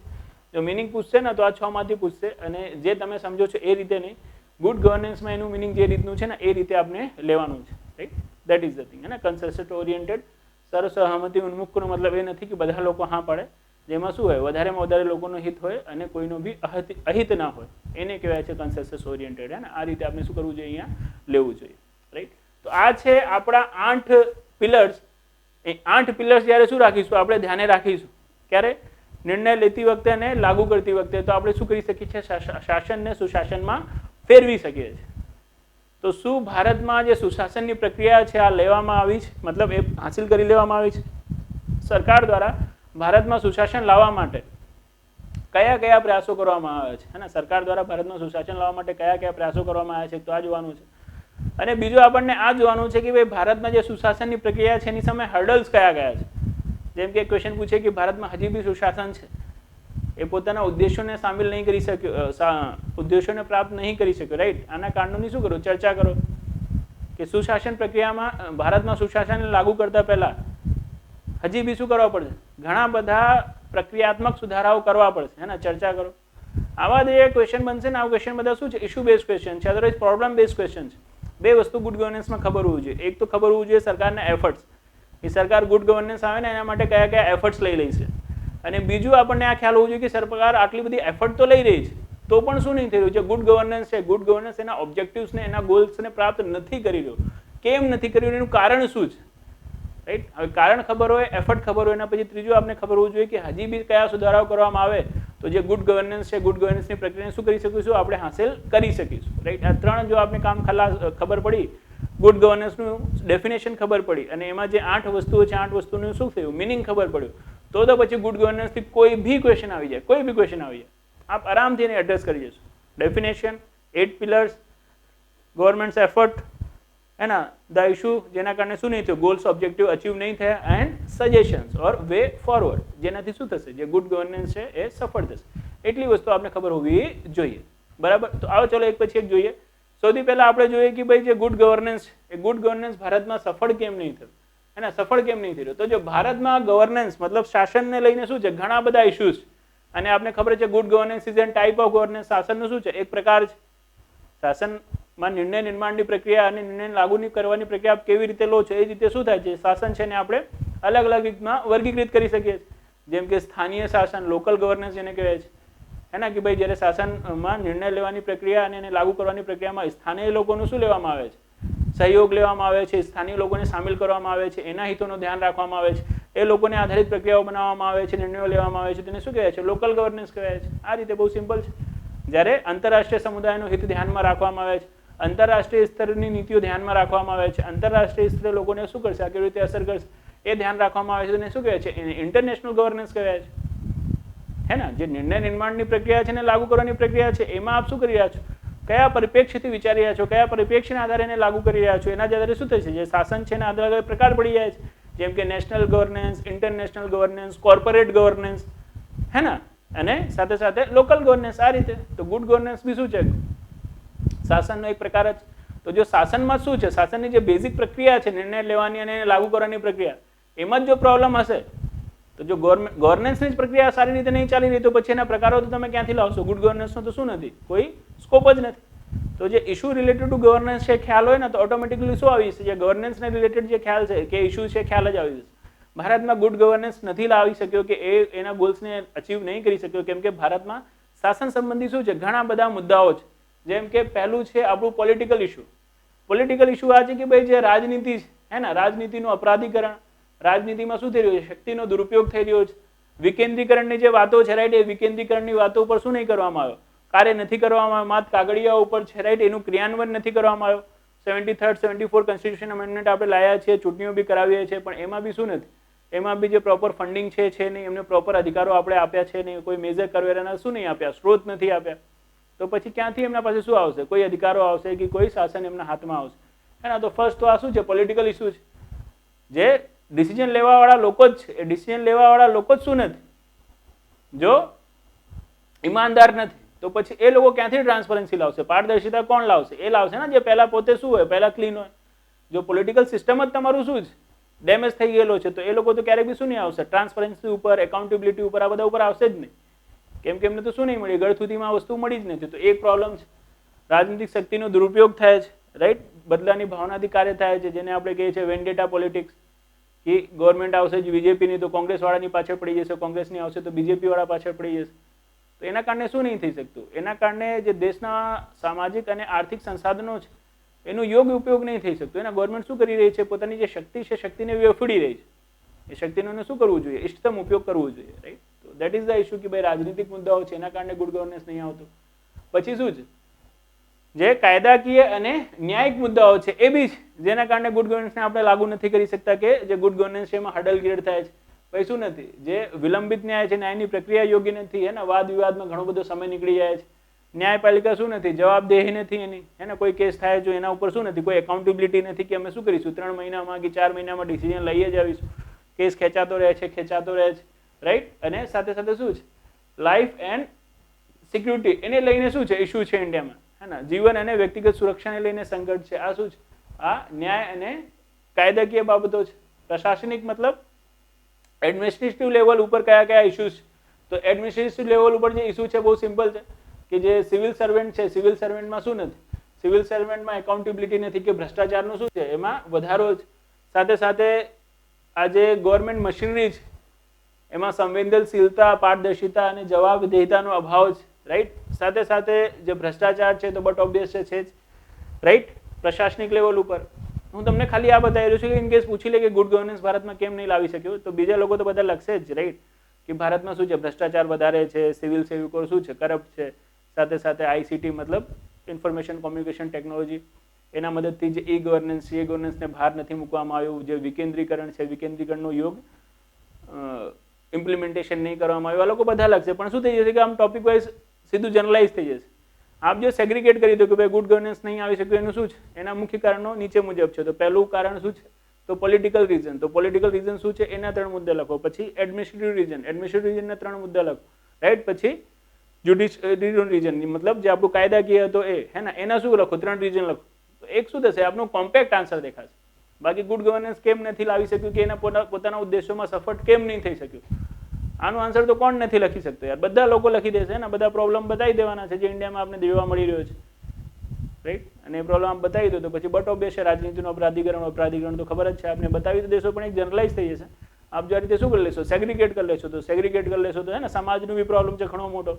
જો મિનિંગ પૂછશે ને તો આ 6 માંથી પૂછશે, અને જે તમે સમજો છો એ રીતે નહીં. ગુડ ગવર્નન્સમાં એનું મિનિંગ જે રીતનું છે ને એ રીતે આપણે લેવાનું છે, right. That is the thing. હે ને. કન્સેન્સસ ઓરિએન્ટેડ, સર્વસહમતિ ઉન્મુક્તનો મતલબ એ નથી કે બધા લોકો હા પાડે, જેમાં શું હોય વધારેમાં વધારે લોકોનો હિત હોય અને કોઈનો બી અહિત ના હોય, એને કહેવાય છે કન્સેન્સસ ઓરિએન્ટેડ. હે ને. આ રીતે આપણે શું કરવું જોઈએ, અહીંયા લેવું જોઈએ, રાઈટ. તો આ છે આપણા 8 પિલર્સ. એ 8 પિલર્સ જ્યારે શું રાખીશું આપણે ધ્યાને રાખીશું, ક્યારે, નિર્ણય લેતી વખતે અને લાગુ કરતી વખતે તો આપણે શું કરી શકીએ છીએ? શાસનને સુશાસનમાં ફેરવી શકીએ છીએ. તો શું ભારતમાં જે સુશાસનની પ્રક્રિયા છે આ લેવામાં આવી છે, મતલબ એ હાંસિલ કરી લેવામાં આવી છે? સરકાર દ્વારા ભારતમાં સુશાસન લાવવા માટે કયા કયા પ્રયાસો કરવામાં આવ્યા છે? અને સરકાર દ્વારા ભારતમાં સુશાસન લાવવા માટે કયા કયા પ્રયાસો કરવામાં આવ્યા છે તો આ જોવાનું છે. અને બીજું આપણને આ જોવાનું છે કે ભાઈ ભારતમાં જે સુશાસનની પ્રક્રિયા છે એની સામે હર્ડલ્સ કયા કયા છે. જેમ કે ક્વેશ્ચન પૂછે કે ભારતમાં હજી બી સુશાસન છે, એ પોતાના ઉદ્દેશોને સામેલ નહીં કરી શક્યો, ઉદ્દેશોને પ્રાપ્ત નહીં કરી શક્યો, રાઈટ? આના કારણોની શું કરો? ચર્ચા કરો કે સુશાસન પ્રક્રિયામાં ભારતમાં સુશાસન લાગુ કરતા પહેલા હજી બી શું કરવા પડશે? ઘણા બધા પ્રક્રિયાત્મક સુધારાઓ કરવા પડશે, હે ને? ચર્ચા કરો. આવા જે ક્વેશ્ચન બનશે ને, આ ક્વેશ્ચન બધા શું છે? ઇશ્યુ બેઝ ક્વેશ્ચન છે, અદરવાઇઝ પ્રોબ્લેમ બેઝ ક્વેશ્ચન છે. બે વસ્તુ ગુડ ગવર્નન્સમાં ખબર હોવી જોઈએ. એક તો ખબર હોવું જોઈએ સરકારના એફર્ટ્સ, એ સરકાર ગુડ ગવર્નન્સ આવે ને એના માટે કયા કયા એફર્ટ્સ લઈ રહી છે. અને બીજું આપણને આ ખ્યાલ હોવો જોઈએ કે સરકાર આટલી બધી એફર્ટ તો લઈ રહી છે તો પણ શું નહીં થઈ રહ્યું છે? ગુડ ગવર્નન્સ છે, ગુડ ગવર્નન્સ એના ઓબ્જેક્ટિવ્સને, એના ગોલ્સને પ્રાપ્ત નથી કરી રહ્યો. કેમ નથી કરી રહ્યું? એનું કારણ શું છે? રાઈટ? હવે કારણ ખબર હોય, એફર્ટ ખબર હોય, એના પછી ત્રીજું આપણે ખબર હોવું જોઈએ કે હજી બી કયા સુધારાઓ કરવામાં આવે તો જે ગુડ ગવર્નન્સ છે, ગુડ ગવર્નન્સની પ્રક્રિયાને શું કરી શકીશું? આપણે હાંસિલ કરી શકીશું, રાઈટ? આ ત્રણ જો આપણે કામ ખબર પડી, ગુડ ગવર્નન્સનું ડેફિનેશન ખબર પડી અને એમાં જે 8 વસ્તુઓ છે, 8 વસ્તુનું શું થયું? મિનિંગ ખબર પડ્યું, તો પછી ગુડ ગવર્નન્સથી કોઈ બી ક્વેશ્ચન આવી જાય, કોઈ બી ક્વેશ્ચન આવી જાય, આપ આરામથી એને એડ્રેસ કરી જશો. ડેફિનેશન, 8 પિલર્સ, ગવર્મેન્ટ્સ એફર્ટ, है ना, द ઇશ્યુ જેના કારણે શું નહીં થયું? ગોલ્સ ઓબ્જેક્ટિવ અચીવ નહીં થયા, and suggestions or way forward, જેનાથી શું થશે? જે ગુડ ગવર્નન્સ છે એ સફળ થશે. એટલી વસ્તુ આપણે ખબર હોવી જોઈએ, બરાબર? તો આવો ચલો એક પછી એક જોઈએ. સૌથી પહેલા આપણે જોઈએ કે ભાઈ જે ગુડ ગવર્નન્સ છે, એ ગુડ ગવર્નન્સ ભારતમાં સફળ કેમ નહીં થયું? એના સફળ કેમ નહીં થયું? તો જો ભારતમાં ગવર્નન્સ મતલબ શાસનને લઈને શું છે? ઘણા બધા ઇશ્યુઝ, અને આપને ખબર છે good governance is an type of governance. શાસનનું શું છે? એક પ્રકાર છે. શાસનમાં નિર્ણય નિર્માણની પ્રક્રિયા અને નિર્ણય લાગુ કરવાની પ્રક્રિયા કેવી રીતે લો છો એ જ રીતે શું થાય છે? શાસન છે ને આપણે અલગ અલગ રીતમાં વર્ગીકૃત કરી શકીએ છીએ. જેમ કે સ્થાનીય શાસન, લોકલ ગવર્નન્સ જેને કહેવાય છે, હે ને? કે ભાઈ જ્યારે શાસનમાં નિર્ણય લેવાની પ્રક્રિયા અને એને લાગુ કરવાની પ્રક્રિયામાં સ્થાનીય લોકોનું શું લેવામાં આવે છે? સહયોગ લેવામાં આવે છે, સ્થાનિક લોકોને સામેલ કરવામાં આવે છે, એના હિતોનું ધ્યાન રાખવામાં આવે છે, એ લોકોને આધારિત પ્રક્રિયાઓ બનાવવામાં આવે છે, નિર્ણયો લેવામાં આવે છે, તેને શું કહેવાય છે? લોકલ ગવર્નન્સ કહેવાય છે. આ રીતે બહુ સિમ્પલ છે. જ્યારે આંતરરાષ્ટ્રીય સમુદાયનું હિત ધ્યાનમાં રાખવામાં આવે છે, આંતરરાષ્ટ્રીય સ્તરની નીતિઓ ધ્યાનમાં રાખવામાં આવે છે, આંતરરાષ્ટ્રીય સ્તરે લોકોને શું કરશે, આ કેવી રીતે અસર કરશે એ ધ્યાન રાખવામાં આવે છે, તેને શું કહેવાય છે? ઇન્ટરનેશનલ ગવર્નન્સ કહેવાય છે, હે ને? જે નિર્ણય નિર્માણની પ્રક્રિયા છે ને લાગુ કરવાની પ્રક્રિયા છે, એમાં આપ શું કરી રહ્યા છો? કયા પરિપ્રેક્ષ્યથી વિચારી રહ્યા છો? કયા પરિપ્રેક્ષ્યના આધારે એને લાગુ કરી રહ્યા છો? એના આધારે શું થશે? જે શાસન છે એના આધારે પ્રકાર પડી જાય છે, જેમ કે national governance, international governance, corporate governance, હે ને? અને સાથે સાથે લોકલ ગવર્નન્સ. આ રીતે તો ગુડ ગવર્નન્સ બી શું છે? શાસનનો એક પ્રકાર જ. તો જો શાસનમાં શું છે? શાસનની જે બેઝિક પ્રક્રિયા છે નિર્ણય લેવાની અને લાગુ કરવાની પ્રક્રિયા, એમાં જ જો પ્રોબ્લેમ હશે તો જો ગવર્નન્સની જ પ્રક્રિયા સારી રીતે નહીં ચાલી રહી તો પછી એના પ્રકારો તો તમે ક્યાંથી લાવશો? ગુડ ગવર્નન્સનો તો શું નથી? કોઈ સ્કોપ જ નથી. તો જે ઇશ્યુ રિલેટેડ ટુ ગવર્નન્સ છે ખ્યાલ હોય ને તો ઓટોમેટિકલી શું આવી જશે? જે ગવર્નન્સને રિલેટેડ જે ખ્યાલ છે કે ઇશ્યુ છે ખ્યાલ જ આવી જશે. ભારતમાં ગુડ ગવર્નન્સ નથી લાવી શક્યો કે એના ગોલ્સને અચીવ નહીં કરી શક્યો કેમ કે ભારતમાં શાસન સંબંધી શું છે? ઘણા બધા મુદ્દાઓ છે. જેમ કે પહેલું છે આપણું પોલિટિકલ ઇશ્યુ. પોલિટિકલ ઇશ્યુ આ છે કે ભાઈ જે રાજનીતિ છે, હે ને, રાજનીતિનું અપરાધીકરણ, રાજનીતિમાં શું થઈ રહ્યું છે? શક્તિનો દુરુપયોગ થઈ રહ્યો છે. વિકેન્દ્રીકરણની જે વાતો છે, રાઈટ, એ વિકેન્દ્રીકરણની વાતો ઉપર શું નહીં કરવામાં આવ્યો? કાર્ય નથી કરવામાં આવ્યો, માત્ર કાગળિયા ઉપર છે, રાઈટ, એનું ક્રિયાન્વયન નથી કરવામાં આવ્યો. 73rd 74 કોન્સ્ટિટ્યુશન અમેન્ડમેન્ટ આપણે લાયા છીએ, ચૂંટણીઓ બી કરાવીએ છીએ, પણ એમાં બી શું નથી? એમાં બી જે પ્રોપર ફંડિંગ છે નહીં, એમને પ્રોપર અધિકારો આપણે આપ્યા છે નહીં, કોઈ મેજર કરવેરાના શું નહીં આપ્યા? સ્ત્રોત નથી આપ્યા. તો પછી ક્યાંથી એમના પાસે શું આવશે? કોઈ અધિકારો આવશે કે કોઈ શાસન એમના હાથમાં આવશે? એના તો ફર્સ્ટ તો આ શું છે? પોલિટિકલ ઇશ્યુ છે. જે ડિસિઝન લેવાવાળા લોકો જ છે, એ ડિસિઝન લેવાવાળા લોકો જ શું નથી? જો ઈમાનદાર નથી તો પછી એ લોકો ક્યાંથી ટ્રાન્સપરન્સી લાવશે? પારદર્શિતા કોણ લાવશે? એ લાવશે ને જે પહેલા પોતે શું હોય, પહેલા ક્લીન હોય. જો પોલિટિકલ સિસ્ટમ જ તમારું શું છે? ડેમેજ થઈ ગયેલો છે, તો એ લોકો તો ક્યારેક બી શું નહીં આવશે? ટ્રાન્સપરન્સી ઉપર, એકાઉન્ટેબિલિટી ઉપર, આ બધા ઉપર આવશે જ નહીં. કેમ કે એમને તો શું નહીં મળી? ગળથુથીમાં આ વસ્તુ મળી જ નથી. તો એક પ્રોબ્લેમ છે. રાજનીતિક શક્તિનો દુરુપયોગ થાય છે, રાઈટ, બદલાની ભાવનાથી કાર્ય થાય છે, જેને આપણે કહીએ છીએ વેન્ડેટા પોલિટિક્સ. કે ગવર્મેન્ટ આવશે બીજેપીની તો કોંગ્રેસ વાળાની પાછળ પડી જશે, કોંગ્રેસની આવશે તો બીજેપી વાળા પાછળ પડી જશે. તો એના કારણે શું નહીં થઈ શકતું? એના કારણે જે દેશના સામાજિક અને આર્થિક સંસાધનો છે એનો યોગ્ય ઉપયોગ નહીં થઈ શકતો. એના ગવર્મેન્ટ શું કરી રહી છે? પોતાની જે શક્તિ છે, શક્તિને વેફડી રહી છે. એ શક્તિનો શું કરવું જોઈએ? ઇષ્ટતમ ઉપયોગ કરવો જોઈએ, રાઈટ. તો દેટ ઇઝ ધ ઇશ્યુ કે ભાઈ રાજનીતિક મુદ્દાઓ છે એના કારણે ગુડ ગવર્નન્સ નહીં આવતું. પછી શું છે, જે કાયદાકીય અને ન્યાયિક મુદ્દાઓ છે એ બી છે જેના કારણે ગુડ ગવર્નન્સને આપણે લાગુ નથી કરી શકતા, કે જે ગુડ ગવર્નન્સ છે એમાં હડલ ક્રિએટ થાય છે. પછી શું નથી, જે વિલંબિત ન્યાય છે, ન્યાયની પ્રક્રિયા યોગ્ય નથી, હે ને, વાદ વિવાદમાં ઘણો બધો સમય નીકળી જાય છે. ન્યાયપાલિકા શું નથી, જવાબદેહી નથી એની, હે ને, કોઈ કેસ થાય જો એના ઉપર શું નથી, કોઈ એકાઉન્ટેબિલિટી નથી કે અમે શું કરીશું 3 મહિનામાં કે 4 મહિનામાં ડિસિઝન લઈએ જ આવીશું. કેસ ખેંચાતો રહે છે, રાઈટ. અને સાથે સાથે શું છે, લાઈફ એન્ડ સિક્યુરિટી એને લઈને શું છે ઇશ્યુ છે ઇન્ડિયામાં, હે ને, જીવન અને વ્યક્તિગત સુરક્ષાને લઈને સંઘર્ષ છે. આ શું છે, આ ન્યાય અને કાયદાકીય બાબતો છે. પ્રશાસનિક મતલબ એડમિનિસ્ટ્રેટિવ લેવલ ઉપર કયા કયા ઇશ્યુઝ છે, તો એડમિનિસ્ટ્રેટિવ લેવલ ઉપર જે ઇશ્યુ છે બહુ સિમ્પલ છે કે જે સિવિલ સર્વન્ટ છે, સિવિલ સર્વન્ટમાં શું નથી, સિવિલ સર્વન્ટમાં એકાઉન્ટેબિલિટી નથી કે ભ્રષ્ટાચારનું શું છે એમાં વધારો છે. સાથે સાથે આ જે ગવર્મેન્ટ મશીનરી છે એમાં સંવેદનશીલતા, પારદર્શિતા અને જવાબદેહિતાનો અભાવ છે, રાઈટ. સાથે સાથે જે ભ્રષ્ટાચાર છે તો બટ ઓબ્વિયસ છે જ, રાઈટ. પ્રશાસનિક લેવલ ઉપર હું તમને ખાલી આ બતાવી રહ્યો છું કે ઇન કેસ પૂછી લે કે ગુડ ગવર્નન્સ ભારતમાં કેમ નહીં લાવી શક્યો, તો બીજા લોકો તો બધા લખશે જ, રાઈટ, કે ભારતમાં શું છે ભ્રષ્ટાચાર વધારે છે, સિવિલ સેવકો શું છે કરપ્ટ છે. સાથે સાથે આઈસીટી મતલબ ઇન્ફોર્મેશન કોમ્યુનિકેશન ટેકનોલોજી એના મદદથી જે ઈ ગવર્નન્સ છે એ ગવર્નન્સને ભાર નથી મૂકવામાં આવ્યું. જે વિકેન્દ્રીકરણ છે, વિકેન્દ્રીકરણનો યોગ ઇમ્પ્લિમેન્ટેશન નહીં કરવામાં આવ્યું. આ લોકો બધા લખશે, પણ શું થઈ જશે કે આમ ટોપિક વાઇઝ સીધું જનરલાઇઝ થઈ જશે. આપ જો સેગ્રિગેટ કરી દો કે ભાઈ ગુડ ગવર્નન્સ નહીં આવી શક્યું એનું શું છે, એના મુખ્ય કારણો નીચે મુજબ છે. તો પહેલું કારણ શું છે, તો પોલિટિકલ રીઝન. તો પોલિટિકલ રીઝન શું છે એના 3 મુદ્દા લખો. પછી એડમિનિસ્ટ્રેટિવ રીઝન, એડમિનિસ્ટ્રેટિવ રીઝનના 3 મુદ્દા લખો, રાઈટ. પછી જ્યુડિશિયલ રીઝન મતલબ જે આપણું કાયદાકીય હતો એ, હે ને, એના શું લખો, 3 રીઝન લખો. તો એક શું થશે, આપણું કોમ્પેક્ટ આન્સર દેખાશે. બાકી ગુડ ગવર્નન્સ કેમ નથી લાવી શક્યું કે એના પોતાના ઉદ્દેશોમાં સફળ કેમ નહીં થઈ શક્યું, આનો આન્સર તો કોણ નથી લખી શકતો યાર, બધા લોકો લખી દેશે ને, બધા પ્રોબ્લેમ બતાવી દેવાના છે જે ઇન્ડિયામાં આપણે જોવા મળી રહ્યો છે, રાઈટ. અને એ પ્રોબ્લેમ આપ બતાવી દો તો પછી બટ ઓબ્વિયસ છે રાજનીતિનું અપરાધીકરણ તો ખબર જ છે, આપણે બતાવી તો દેશો પણ એક જનરલાઇઝ થઈ જશે. આપ જો આ રીતે શું કરી લેશો, સેગ્રિગેટ કરી લેશો, તો સેગ્રિગેટ કરી લેશો તો હે ને સમાજનું બી પ્રોબ્લેમ છે ઘણો મોટો,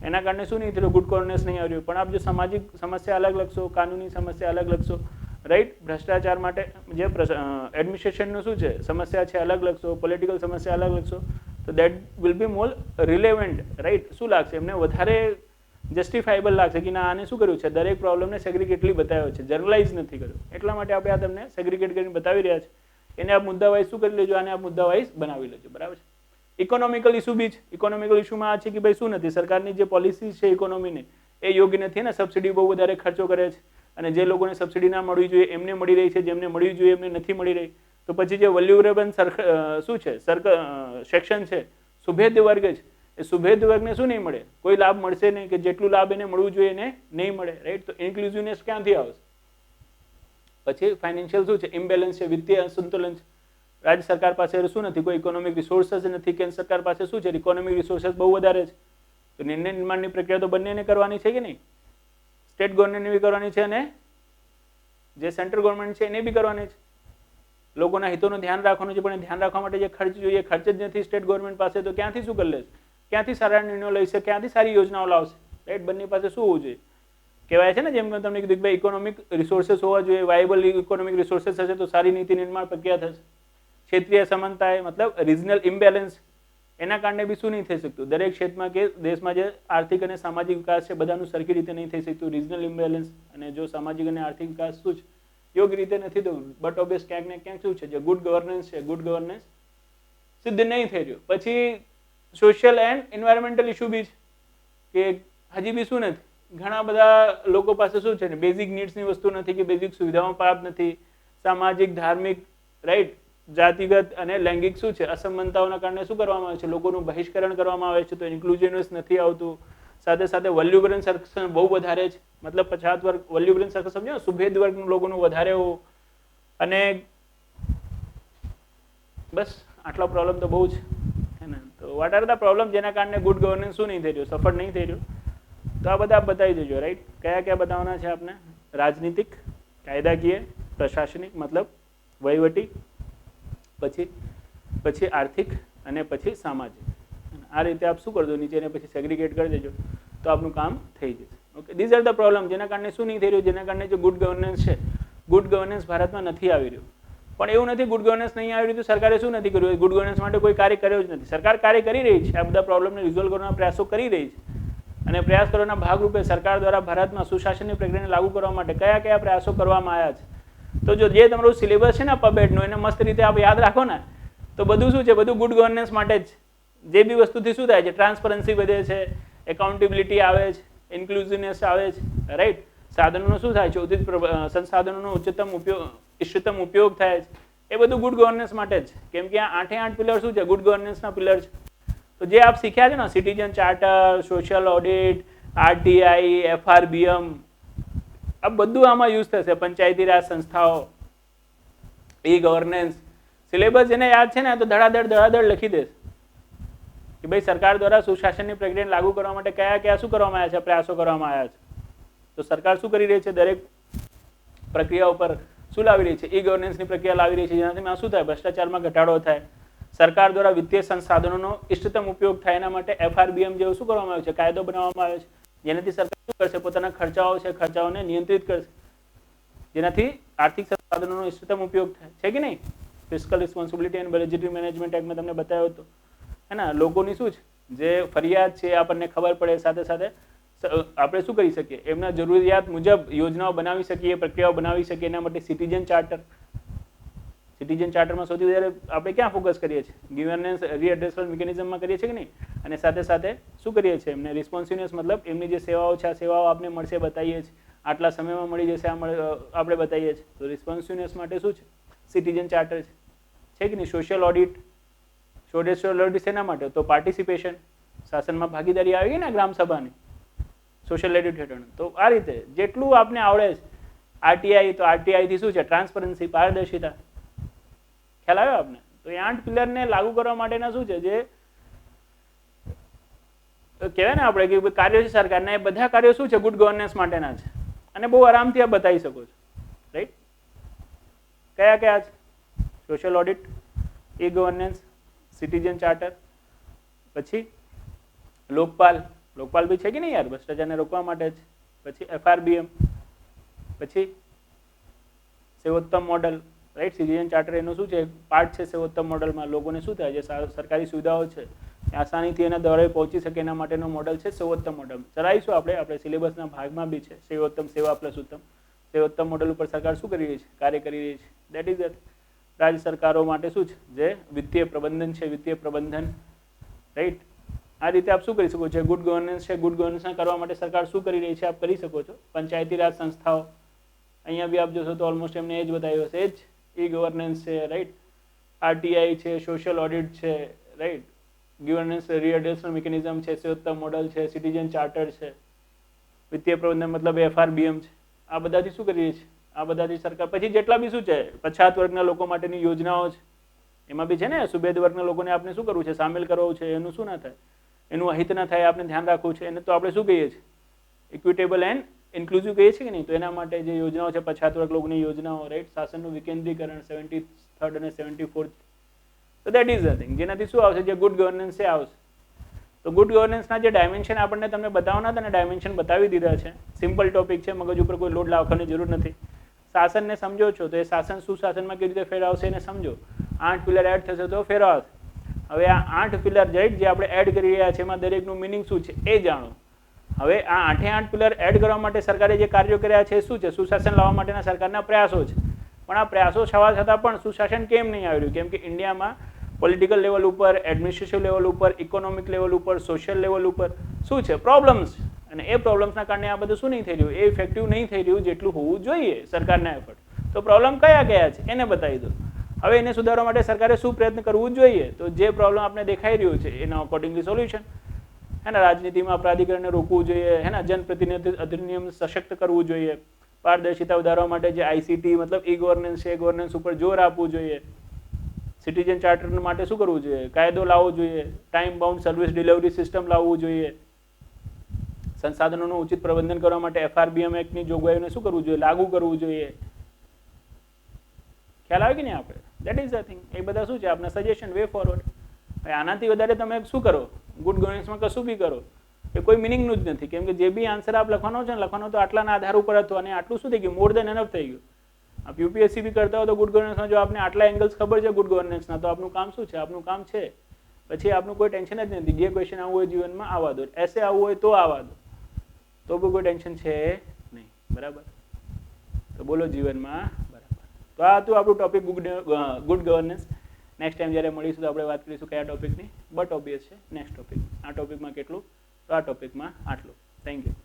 એના કારણે શું નહીં થયું, ગુડ ગવર્નન્સ નહીં આવ્યું. પણ આપ જો સામાજિક સમસ્યા અલગ લખશો, કાનૂની સમસ્યા અલગ લખશો, રાઈટ, ભ્રષ્ટાચાર માટે જે એડમિનિસ્ટ્રેશનનું શું છે સમસ્યા છે અલગ લખશો, પોલિટિકલ સમસ્યા અલગ લખશો, તો that will be more relevant, right. શું લાગશે એમને, વધારે જસ્ટિફાયેબલ લાગશે કે ના આને શું કર્યું છે, દરેક પ્રોબ્લેમને સેગ્રિગેટલી બતાવ્યો છે, જનરલાઇઝ નથી કર્યો. એટલા માટે આપણે આ તમને સેગ્રિગેટ કરીને બતાવી રહ્યા છે. એને આપ મુદ્દા વાઇઝ શું કરી લેજો, આને આપ મુદ્દા વાઇઝ બનાવી લેજો, બરાબર છે. ઇકોનોમિકલ ઇશ્યુ બી છે. ઇકોનોમિકલ ઇશ્યુમાં આ છે કે ભાઈ શું નથી, સરકારની જે પોલિસી છે ઇકોનોમીની એ યોગ્ય નથી ને, સબસિડી બહુ વધારે ખર્ચો કરે છે, અને જે લોકોને સબસિડી ના મળવી જોઈએ એમને મળી રહી છે, જેમને મળવી જોઈએ એમને નથી મળી રહી. તો પછી જે વલ્યુરેબલ શું છે સેક્શન છે, સુભેદ વર્ગ છે, એ સુભેદ વર્ગને શું નહીં મળે, કોઈ લાભ મળશે નહીં, કે જેટલું લાભ એને મળવું જોઈએ એને નહીં મળે, રાઈટ. તો ઇન્ક્લુઝિવનેસ ક્યાંથી આવશે. પછી ફાઇનાન્શિયલ શું છે, ઇમ્બેલેન્સ છે, વિત્તીય અસંતુલન છે. રાજ્ય સરકાર પાસે શું નથી, કોઈ ઇકોનોમિક રિસોર્सेस નથી, કેન્દ્ર સરકાર પાસે શું છે ઇકોનોમિક રિસોર્सेस બહુ વધારે છે. તો નિર્ણય નિર્માણની પ્રક્રિયા તો બંનેને કરવાની છે કે નહીં, સ્ટેટ ગવર્મેન્ટને બી કરવાની છે અને જે સેન્ટ્રલ ગવર્મેન્ટ છે એને બી કરવાની છે. લોકોના હિતોનું ધ્યાન રાખવાનું છે, પણ ધ્યાન રાખવા માટે જે ખર્ચ જોઈએ ખર્ચ જ નથી સ્ટેટ ગવર્મેન્ટ પાસે, તો ક્યાંથી શું કરી લેશે, ક્યાંથી સારા નિર્ણયો લઈ શકે, ક્યાંથી સારી યોજનાઓ લાવશે, રાઈટ. બંને પાસે શું હોવું જોઈએ, કહેવાય છે ને, જેમ કે તમને કીધું કે ભાઈ ઇકોનોમિક રિસોર્सेस હોવા જોઈએ, વાયબલ ઇકોનોમિક રિસોર્सेस હશે તો સારી નીતિ નિર્માણ પ્રક્રિયા થશે. ક્ષેત્રીય સમાનતા મતલબ રિજનલ ઇમ્બેલેન્સ, એના કારણે બી શું નહીં થઈ શકતું, દરેક ક્ષેત્રમાં કે દેશમાં જે આર્થિક અને સામાજિક વિકાસ છે બધાનું સરખી રીતે નહીં થઈ શકતું, રિજનલ ઇમ્બેલેન્સ. અને જો સામાજિક અને આર્થિક વિકાસ શું છે યોગ્ય રીતે નથી થતું, બટ ઓબ્વિયસ ક્યાંક ને ક્યાંક શું છે જે ગુડ ગવર્નન્સ છે, ગુડ ગવર્નન્સ સિદ્ધ નહીં થઈ રહ્યું. પછી સોશિયલ એન્ડ એન્વાયરમેન્ટલ ઇશ્યુ બી છે કે હજી બી શું નથી, ઘણા બધા લોકો પાસે શું છે ને બેઝિક નીડ્સની વસ્તુ નથી, કે બેઝિક સુવિધાઓ પ્રાપ્ત નથી, સામાજિક, ધાર્મિક, રાઈટ, જાતિગત અને લૈંગિક શું છે અસમાનતાઓના કારણે શું કરવામાં આવે છે, લોકોનું બહિષ્કરણ કરવામાં આવે છે, તો ઇન્ક્લુઝિવનેસ નથી આવતું. સાથે સાથે વલ્યુબરન સર્કશન બહુ વધારે છે, મતલબ પછાત વર્ગ, વલ્યુબરન સર્કલ સમજો ને, સુભેદ વર્ગનું લોકોનું વધારે હોવું, અને બસ આટલો પ્રોબ્લેમ તો બહુ છે, હે ને. તો વોટ આર ધ પ્રોબ્લેમ જેના કારણે ગુડ ગવર્નન્સ શું નહીં થઈ રહ્યું, સફળ નહીં થઈ રહ્યું, તો આ બધા આપ બતાવી દેજો, રાઈટ. કયા કયા બતાવવાના છે આપને, રાજનીતિક, કાયદાકીય, પ્રશાસનિક મતલબ વહીવટી, પછી આર્થિક અને પછી સામાજિક. આ રીતે આપ શું કરજો, નીચેને પછી સેગ્રિગેટ કરી દેજો તો આપનું કામ થઈ જશે. Okay, these are the problem જેના કારણે શું નહીં થઈ રહ્યું, જેના કારણે જે ગુડ ગવર્નન્સ છે, ગુડ ગવર્નન્સ ભારતમાં નથી આવી રહ્યું. પણ એવું નથી ગુડ ગવર્નન્સ નહીં આવી રહ્યું તો સરકારે શું નથી કર્યું, ગુડ ગવર્નન્સ માટે કોઈ કાર્ય કર્યો જ નથી. સરકાર કાર્ય કરી રહી છે, આ બધા પ્રોબ્લેમને રિઝોલ્વ કરવાના પ્રયાસો કરી રહી છે, અને પ્રયાસ કરવાના ભાગરૂપે સરકાર દ્વારા ભારતમાં સુશાસનની પ્રક્રિયાને લાગુ કરવા માટે કયા કયા પ્રયાસો કરવામાં આવ્યા છે. તો જો જે તમારું સિલેબસ છે ને પબેડનું એને મસ્ત રીતે આપ યાદ રાખો ને તો બધું શું છે, બધું ગુડ ગવર્નન્સ માટે જ. જે બી વસ્તુથી શું થાય છે, ટ્રાન્સપરન્સી વધે છે, એકાઉન્ટેબિલિટી આવે છે, ઇન્ક્લુઝિવનેસ આવે છે, રાઈટ. સાધનોનો શું થાય છે, ઉચિત સંસાધનોનો ઇષ્ટતમ ઉપયોગ થાય છે, એ બધું ગુડ ગવર્નન્સ માટે જ. કેમ કે આ 8 પિલર શું છે, ગુડ ગવર્નન્સના પિલર છે. તો જે આપ શીખ્યા છે ને, citizen charter, social audit, RTI, FRBM, આ બધું આમાં યુઝ થશે. પંચાયતી રાજ સંસ્થાઓ, ઈ ગવર્નન્સ, સિલેબસ જેને યાદ છે ને તો ધડાધડ લખી દેશે કે ભાઈ સરકાર દ્વારા સુશાસનની પ્રક્રિયાને લાગુ કરવા માટે કયા કયા શું કરવામાં આવ્યા છે, પ્રયાસો કરવામાં આવ્યા છે. તો સરકાર શું કરી રહી છે, દરેક પ્રક્રિયા ઉપર શું લાવી રહી છે, ઈ ગવર્નન્સની પ્રક્રિયા લાવી રહી છે, જેનાથી શું થાય, ભ્રષ્ટાચારમાં ઘટાડો થાય. સરકાર દ્વારા વિત્તીય સંસાધનોનો ઇષ્ટતમ ઉપયોગ થાય એના માટે એફઆરબીએમ જેવું શું કરવામાં આવ્યું છે, કાયદો બનાવવામાં આવ્યો છે, જેનાથી સરકાર શું કરશે, પોતાના ખર્ચાઓ છે, ખર્ચાઓને નિયંત્રિત કરશે, જેનાથી આર્થિક સંસાધનોનો ઇષ્ટતમ ઉપયોગ થાય છે કે નહીં. Fiscal responsibility and budgetary management act મેં તમને બતાવ્યો હતો, હે ને. લોકોની શું છે, જે ફરિયાદ છે આપણને ખબર પડે, સાથે સાથે આપણે શું કરી શકીએ, એમના જરૂરિયાત મુજબ યોજનાઓ બનાવી શકીએ, પ્રક્રિયાઓ બનાવી શકીએ. એના માટે સિટીઝન ચાર્ટર, સિટીઝન ચાર્ટરમાં સૌથી વધારે આપણે ક્યાં ફોકસ કરીએ છીએ, ગવર્નન્સ રીએડ્રેસલ મિકેનિઝમમાં કરીએ છીએ કે નહીં. અને સાથે સાથે શું કરીએ છીએ, એમને રિસ્પોન્સિવનેસ મતલબ એમની જે સેવાઓ છે આ સેવાઓ આપને મળશે બતાવીએ છીએ, આટલા સમયમાં મળી જશે આપણે બતાવીએ છીએ. તો રિસ્પોન્સિવનેસ માટે શું છે, સિટીઝન ચાર્ટર છે કે નહીં. સોશિયલ ઓડિટ, સોશિયલ ઓડિટ શેના માટે, તો પાર્ટિસિપેશન, શાસનમાં ભાગીદારી આવી ગઈ ને ગ્રામસભાની, સોશિયલ ઓડિટ હેઠળ. તો આ રીતે જેટલું આપને આવડે છે. આરટીઆઈ, તો આરટીઆઈથી શું છે, ટ્રાન્સપરન્સી, પારદર્શિતા. ખ્યાલ આવ્યો આપને. તો એ 8 પિલરને લાગુ કરવા માટેના શું છે, જે કહેવાય ને આપણે કે કાર્યો છે સરકારના, એ બધા કાર્યો શું છે, ગુડ ગવર્નન્સ માટેના છે. અને બહુ આરામથી આપ બતાવી શકો છો, રાઈટ. કયા કયા છે, social audit, e governance, citizen charter, પછી લોકપાલ, લોકપાલ બી છે કે નહીં યાર, ભ્રષ્ટાચારને રોકવા માટે જ. પછી એફઆરબીએમ, પછી સેવોત્તમ મોડલ, રાઈટ. સિટીઝન ચાર્ટર એનું શું છે, પાર્ટ છે સેવોત્તમ મોડલમાં. લોકોને શું થાય, જે સરકારી સુવિધાઓ છે આસાનીથી એના દ્વારા પહોંચી શકે એના માટેનો મોડલ છે સેવોત્તમ મોડલ. ચલાવીશું આપણે સિલેબસના ભાગમાં બી છે સેવોત્તમ, સેવા પ્લસ ઉત્તમ. સેવોત્તમ મોડલ ઉપર સરકાર શું કરી રહી છે, કાર્ય કરી રહી છે. That is that. રાજ્ય સરકારો માટે શું છે, જે વિત્તીય પ્રબંધન છે, વિત્તીય પ્રબંધન, રાઈટ. આ રીતે આપ શું કરી શકો છો, ગુડ ગવર્નન્સ છે, ગુડ ગવર્નન્સના કરવા માટે સરકાર શું કરી રહી છે આપ કરી શકો છો. પંચાયતી રાજ સંસ્થાઓ, અહીંયા બી આપ જોશો તો ઓલમોસ્ટ એમને એ જ બતાવ્યું હશે, એ જ ઈ ગવર્નન્સ છે, રાઈટ. આરટીઆઈ છે, સોશિયલ ઓડિટ છે, રાઈટ. ગવર્નન્સ રીએડ્રેસલ મિકેનિઝમ છે, સેવોત્તમ મોડલ છે, સિટીઝન ચાર્ટર છે, વિત્તીય પ્રબંધન મતલબ એફઆરબીએમ છે. આ બધાથી શું કરી રહી છે, આ બધાથી સરકાર. પછી જેટલા બી શું છે, પછાત વર્ગના લોકો માટેની યોજનાઓ છે, એમાં બી છે ને સુભેદ વર્ગના લોકોને આપણે શું કરવું છે, સામેલ કરવું છે. એનું શું ના થાય, એનું અહિત ના થાય, આપણે ધ્યાન રાખવું છે. એને તો આપણે શું કહીએ છીએ, ઇક્વિટેબલ એન્ડ ઇન્ક્લુઝિવ કહીએ છીએ કે નહીં. તો એના માટે જે યોજનાઓ છે, પછાત વર્ગ લોકોની યોજનાઓ, રાઈટ. શાસનનું વિકેન્દ્રીકરણ, 73rd અને 74th. તો દેટ ઇઝ ધ થિંગ, જેનાથી શું આવશે, જે ગુડ ગવર્નન્સ છે આવશે. તો ગુડ ગવર્નન્સના જે ડાયમેન્શન આપણને તમને બતાવવાના હતા ને, ડાયમેન્શન બતાવી દીધા છે. સિમ્પલ ટોપિક છે, મગજ ઉપર કોઈ લોડ લાવવાની જરૂર નથી. શાસનને સમજો છો તો એ શાસન સુશાસનમાં કેવી રીતે ફેરવશે એને સમજો. 8 પિલર એડ થશે તો ફેરવાશે. હવે આ 8 પિલર જે આપણે એડ કરી રહ્યા છે એમાં દરેકનું મિનિંગ શું છે એ જાણો. હવે આ 8 પિલર એડ કરવા માટે સરકારે જે કાર્યો કર્યા છે શું છે, સુશાસન લાવવા માટેના સરકારના પ્રયાસો છે. પણ આ પ્રયાસો થવા છતાં પણ સુશાસન કેમ નહીં આવી રહ્યું, કેમ કે ઇન્ડિયામાં પોલિટિકલ લેવલ ઉપર, એડમિનિસ્ટ્રેટિવ લેવલ ઉપર, ઇકોનોમિક લેવલ ઉપર, સોશિયલ લેવલ ઉપર શું છે, પ્રોબ્લેમ્સ છે. અને એ પ્રોબ્લેમ્સના કારણે આ બધું શું નહીં થઈ રહ્યું, એ ઇફેક્ટિવ નહીં થઈ રહ્યું જેટલું હોવું જોઈએ સરકારના એફર્ટ. તો પ્રોબ્લેમ કયા કયા છે એને બતાવી દો. હવે એને સુધારવા માટે સરકારે શું પ્રયત્ન કરવું જોઈએ, તો જે પ્રોબ્લેમ આપણે દેખાઈ રહ્યું છે એના અકોર્ડિંગલી સોલ્યુશન. હે ને, રાજનીતિમાં અપરાધીકરણને રોકવું જોઈએ, હે ને, જનપ્રતિનિધિ અધિનિયમ સશક્ત કરવું જોઈએ, પારદર્શિતા વધારવા માટે જે આઈસીટી મતલબ ઈ ગવર્નન્સ છે, ગવર્નન્સ ઉપર જોર આપવું જોઈએ. સિટીઝન ચાર્ટર માટે શું કરવું જોઈએ, કાયદો લાવવો જોઈએ, time bound service delivery system લાવવું જોઈએ. સંસાધનોનું ઉચિત પ્રબંધન કરવા માટે એફઆરબીએમ એક્ટની જોગવાઈઓને શું કરવું જોઈએ, લાગુ કરવું જોઈએ. ખ્યાલ આવે કે નહીં આપણે, દેટ ઇઝ ધ થિંગ. એ બધા શું છે આપણા સજેશન, વે ફોરવર્ડ. આનાથી વધારે તમે શું કરો, ગુડ ગવર્નન્સમાં કશું બી કરો એ કોઈ મિનિંગનું જ નથી. કેમ કે જે બી આન્સર આપ લખવાનો છે ને, લખવાનો તો આટલાના આધાર ઉપર હતો અને આટલું શું થઈ ગયું, મોર દેન એનફ થઈ ગયું. આપ યુપીએસસી બી કરતા હો તો ગુડ ગવર્નન્સમાં જો આપને આટલા એંગલ્સ ખબર છે ગુડ ગવર્નન્સના, તો આપનું કામ શું છે? આપનું કામ છે પછી આપનું કોઈ ટેન્શન જ નથી. જે ક્વેશ્ચન આવવું હોય જીવનમાં આવવા દો, એસે આવવું હોય તો આવવા દો, તો બી કોઈ ટેન્શન છે નહીં. બરાબર? તો બોલો જીવનમાં બરાબર. તો આ હતું આપણું topic good governance. Next time જ્યારે મળીશું તો આપણે વાત કરીશું કયા ટોપિકની. બટ ઓબ્વિયસ છે નેક્સ્ટ ટોપિક. આ ટોપિકમાં કેટલું, તો આ ટોપિકમાં આટલું. Thank you.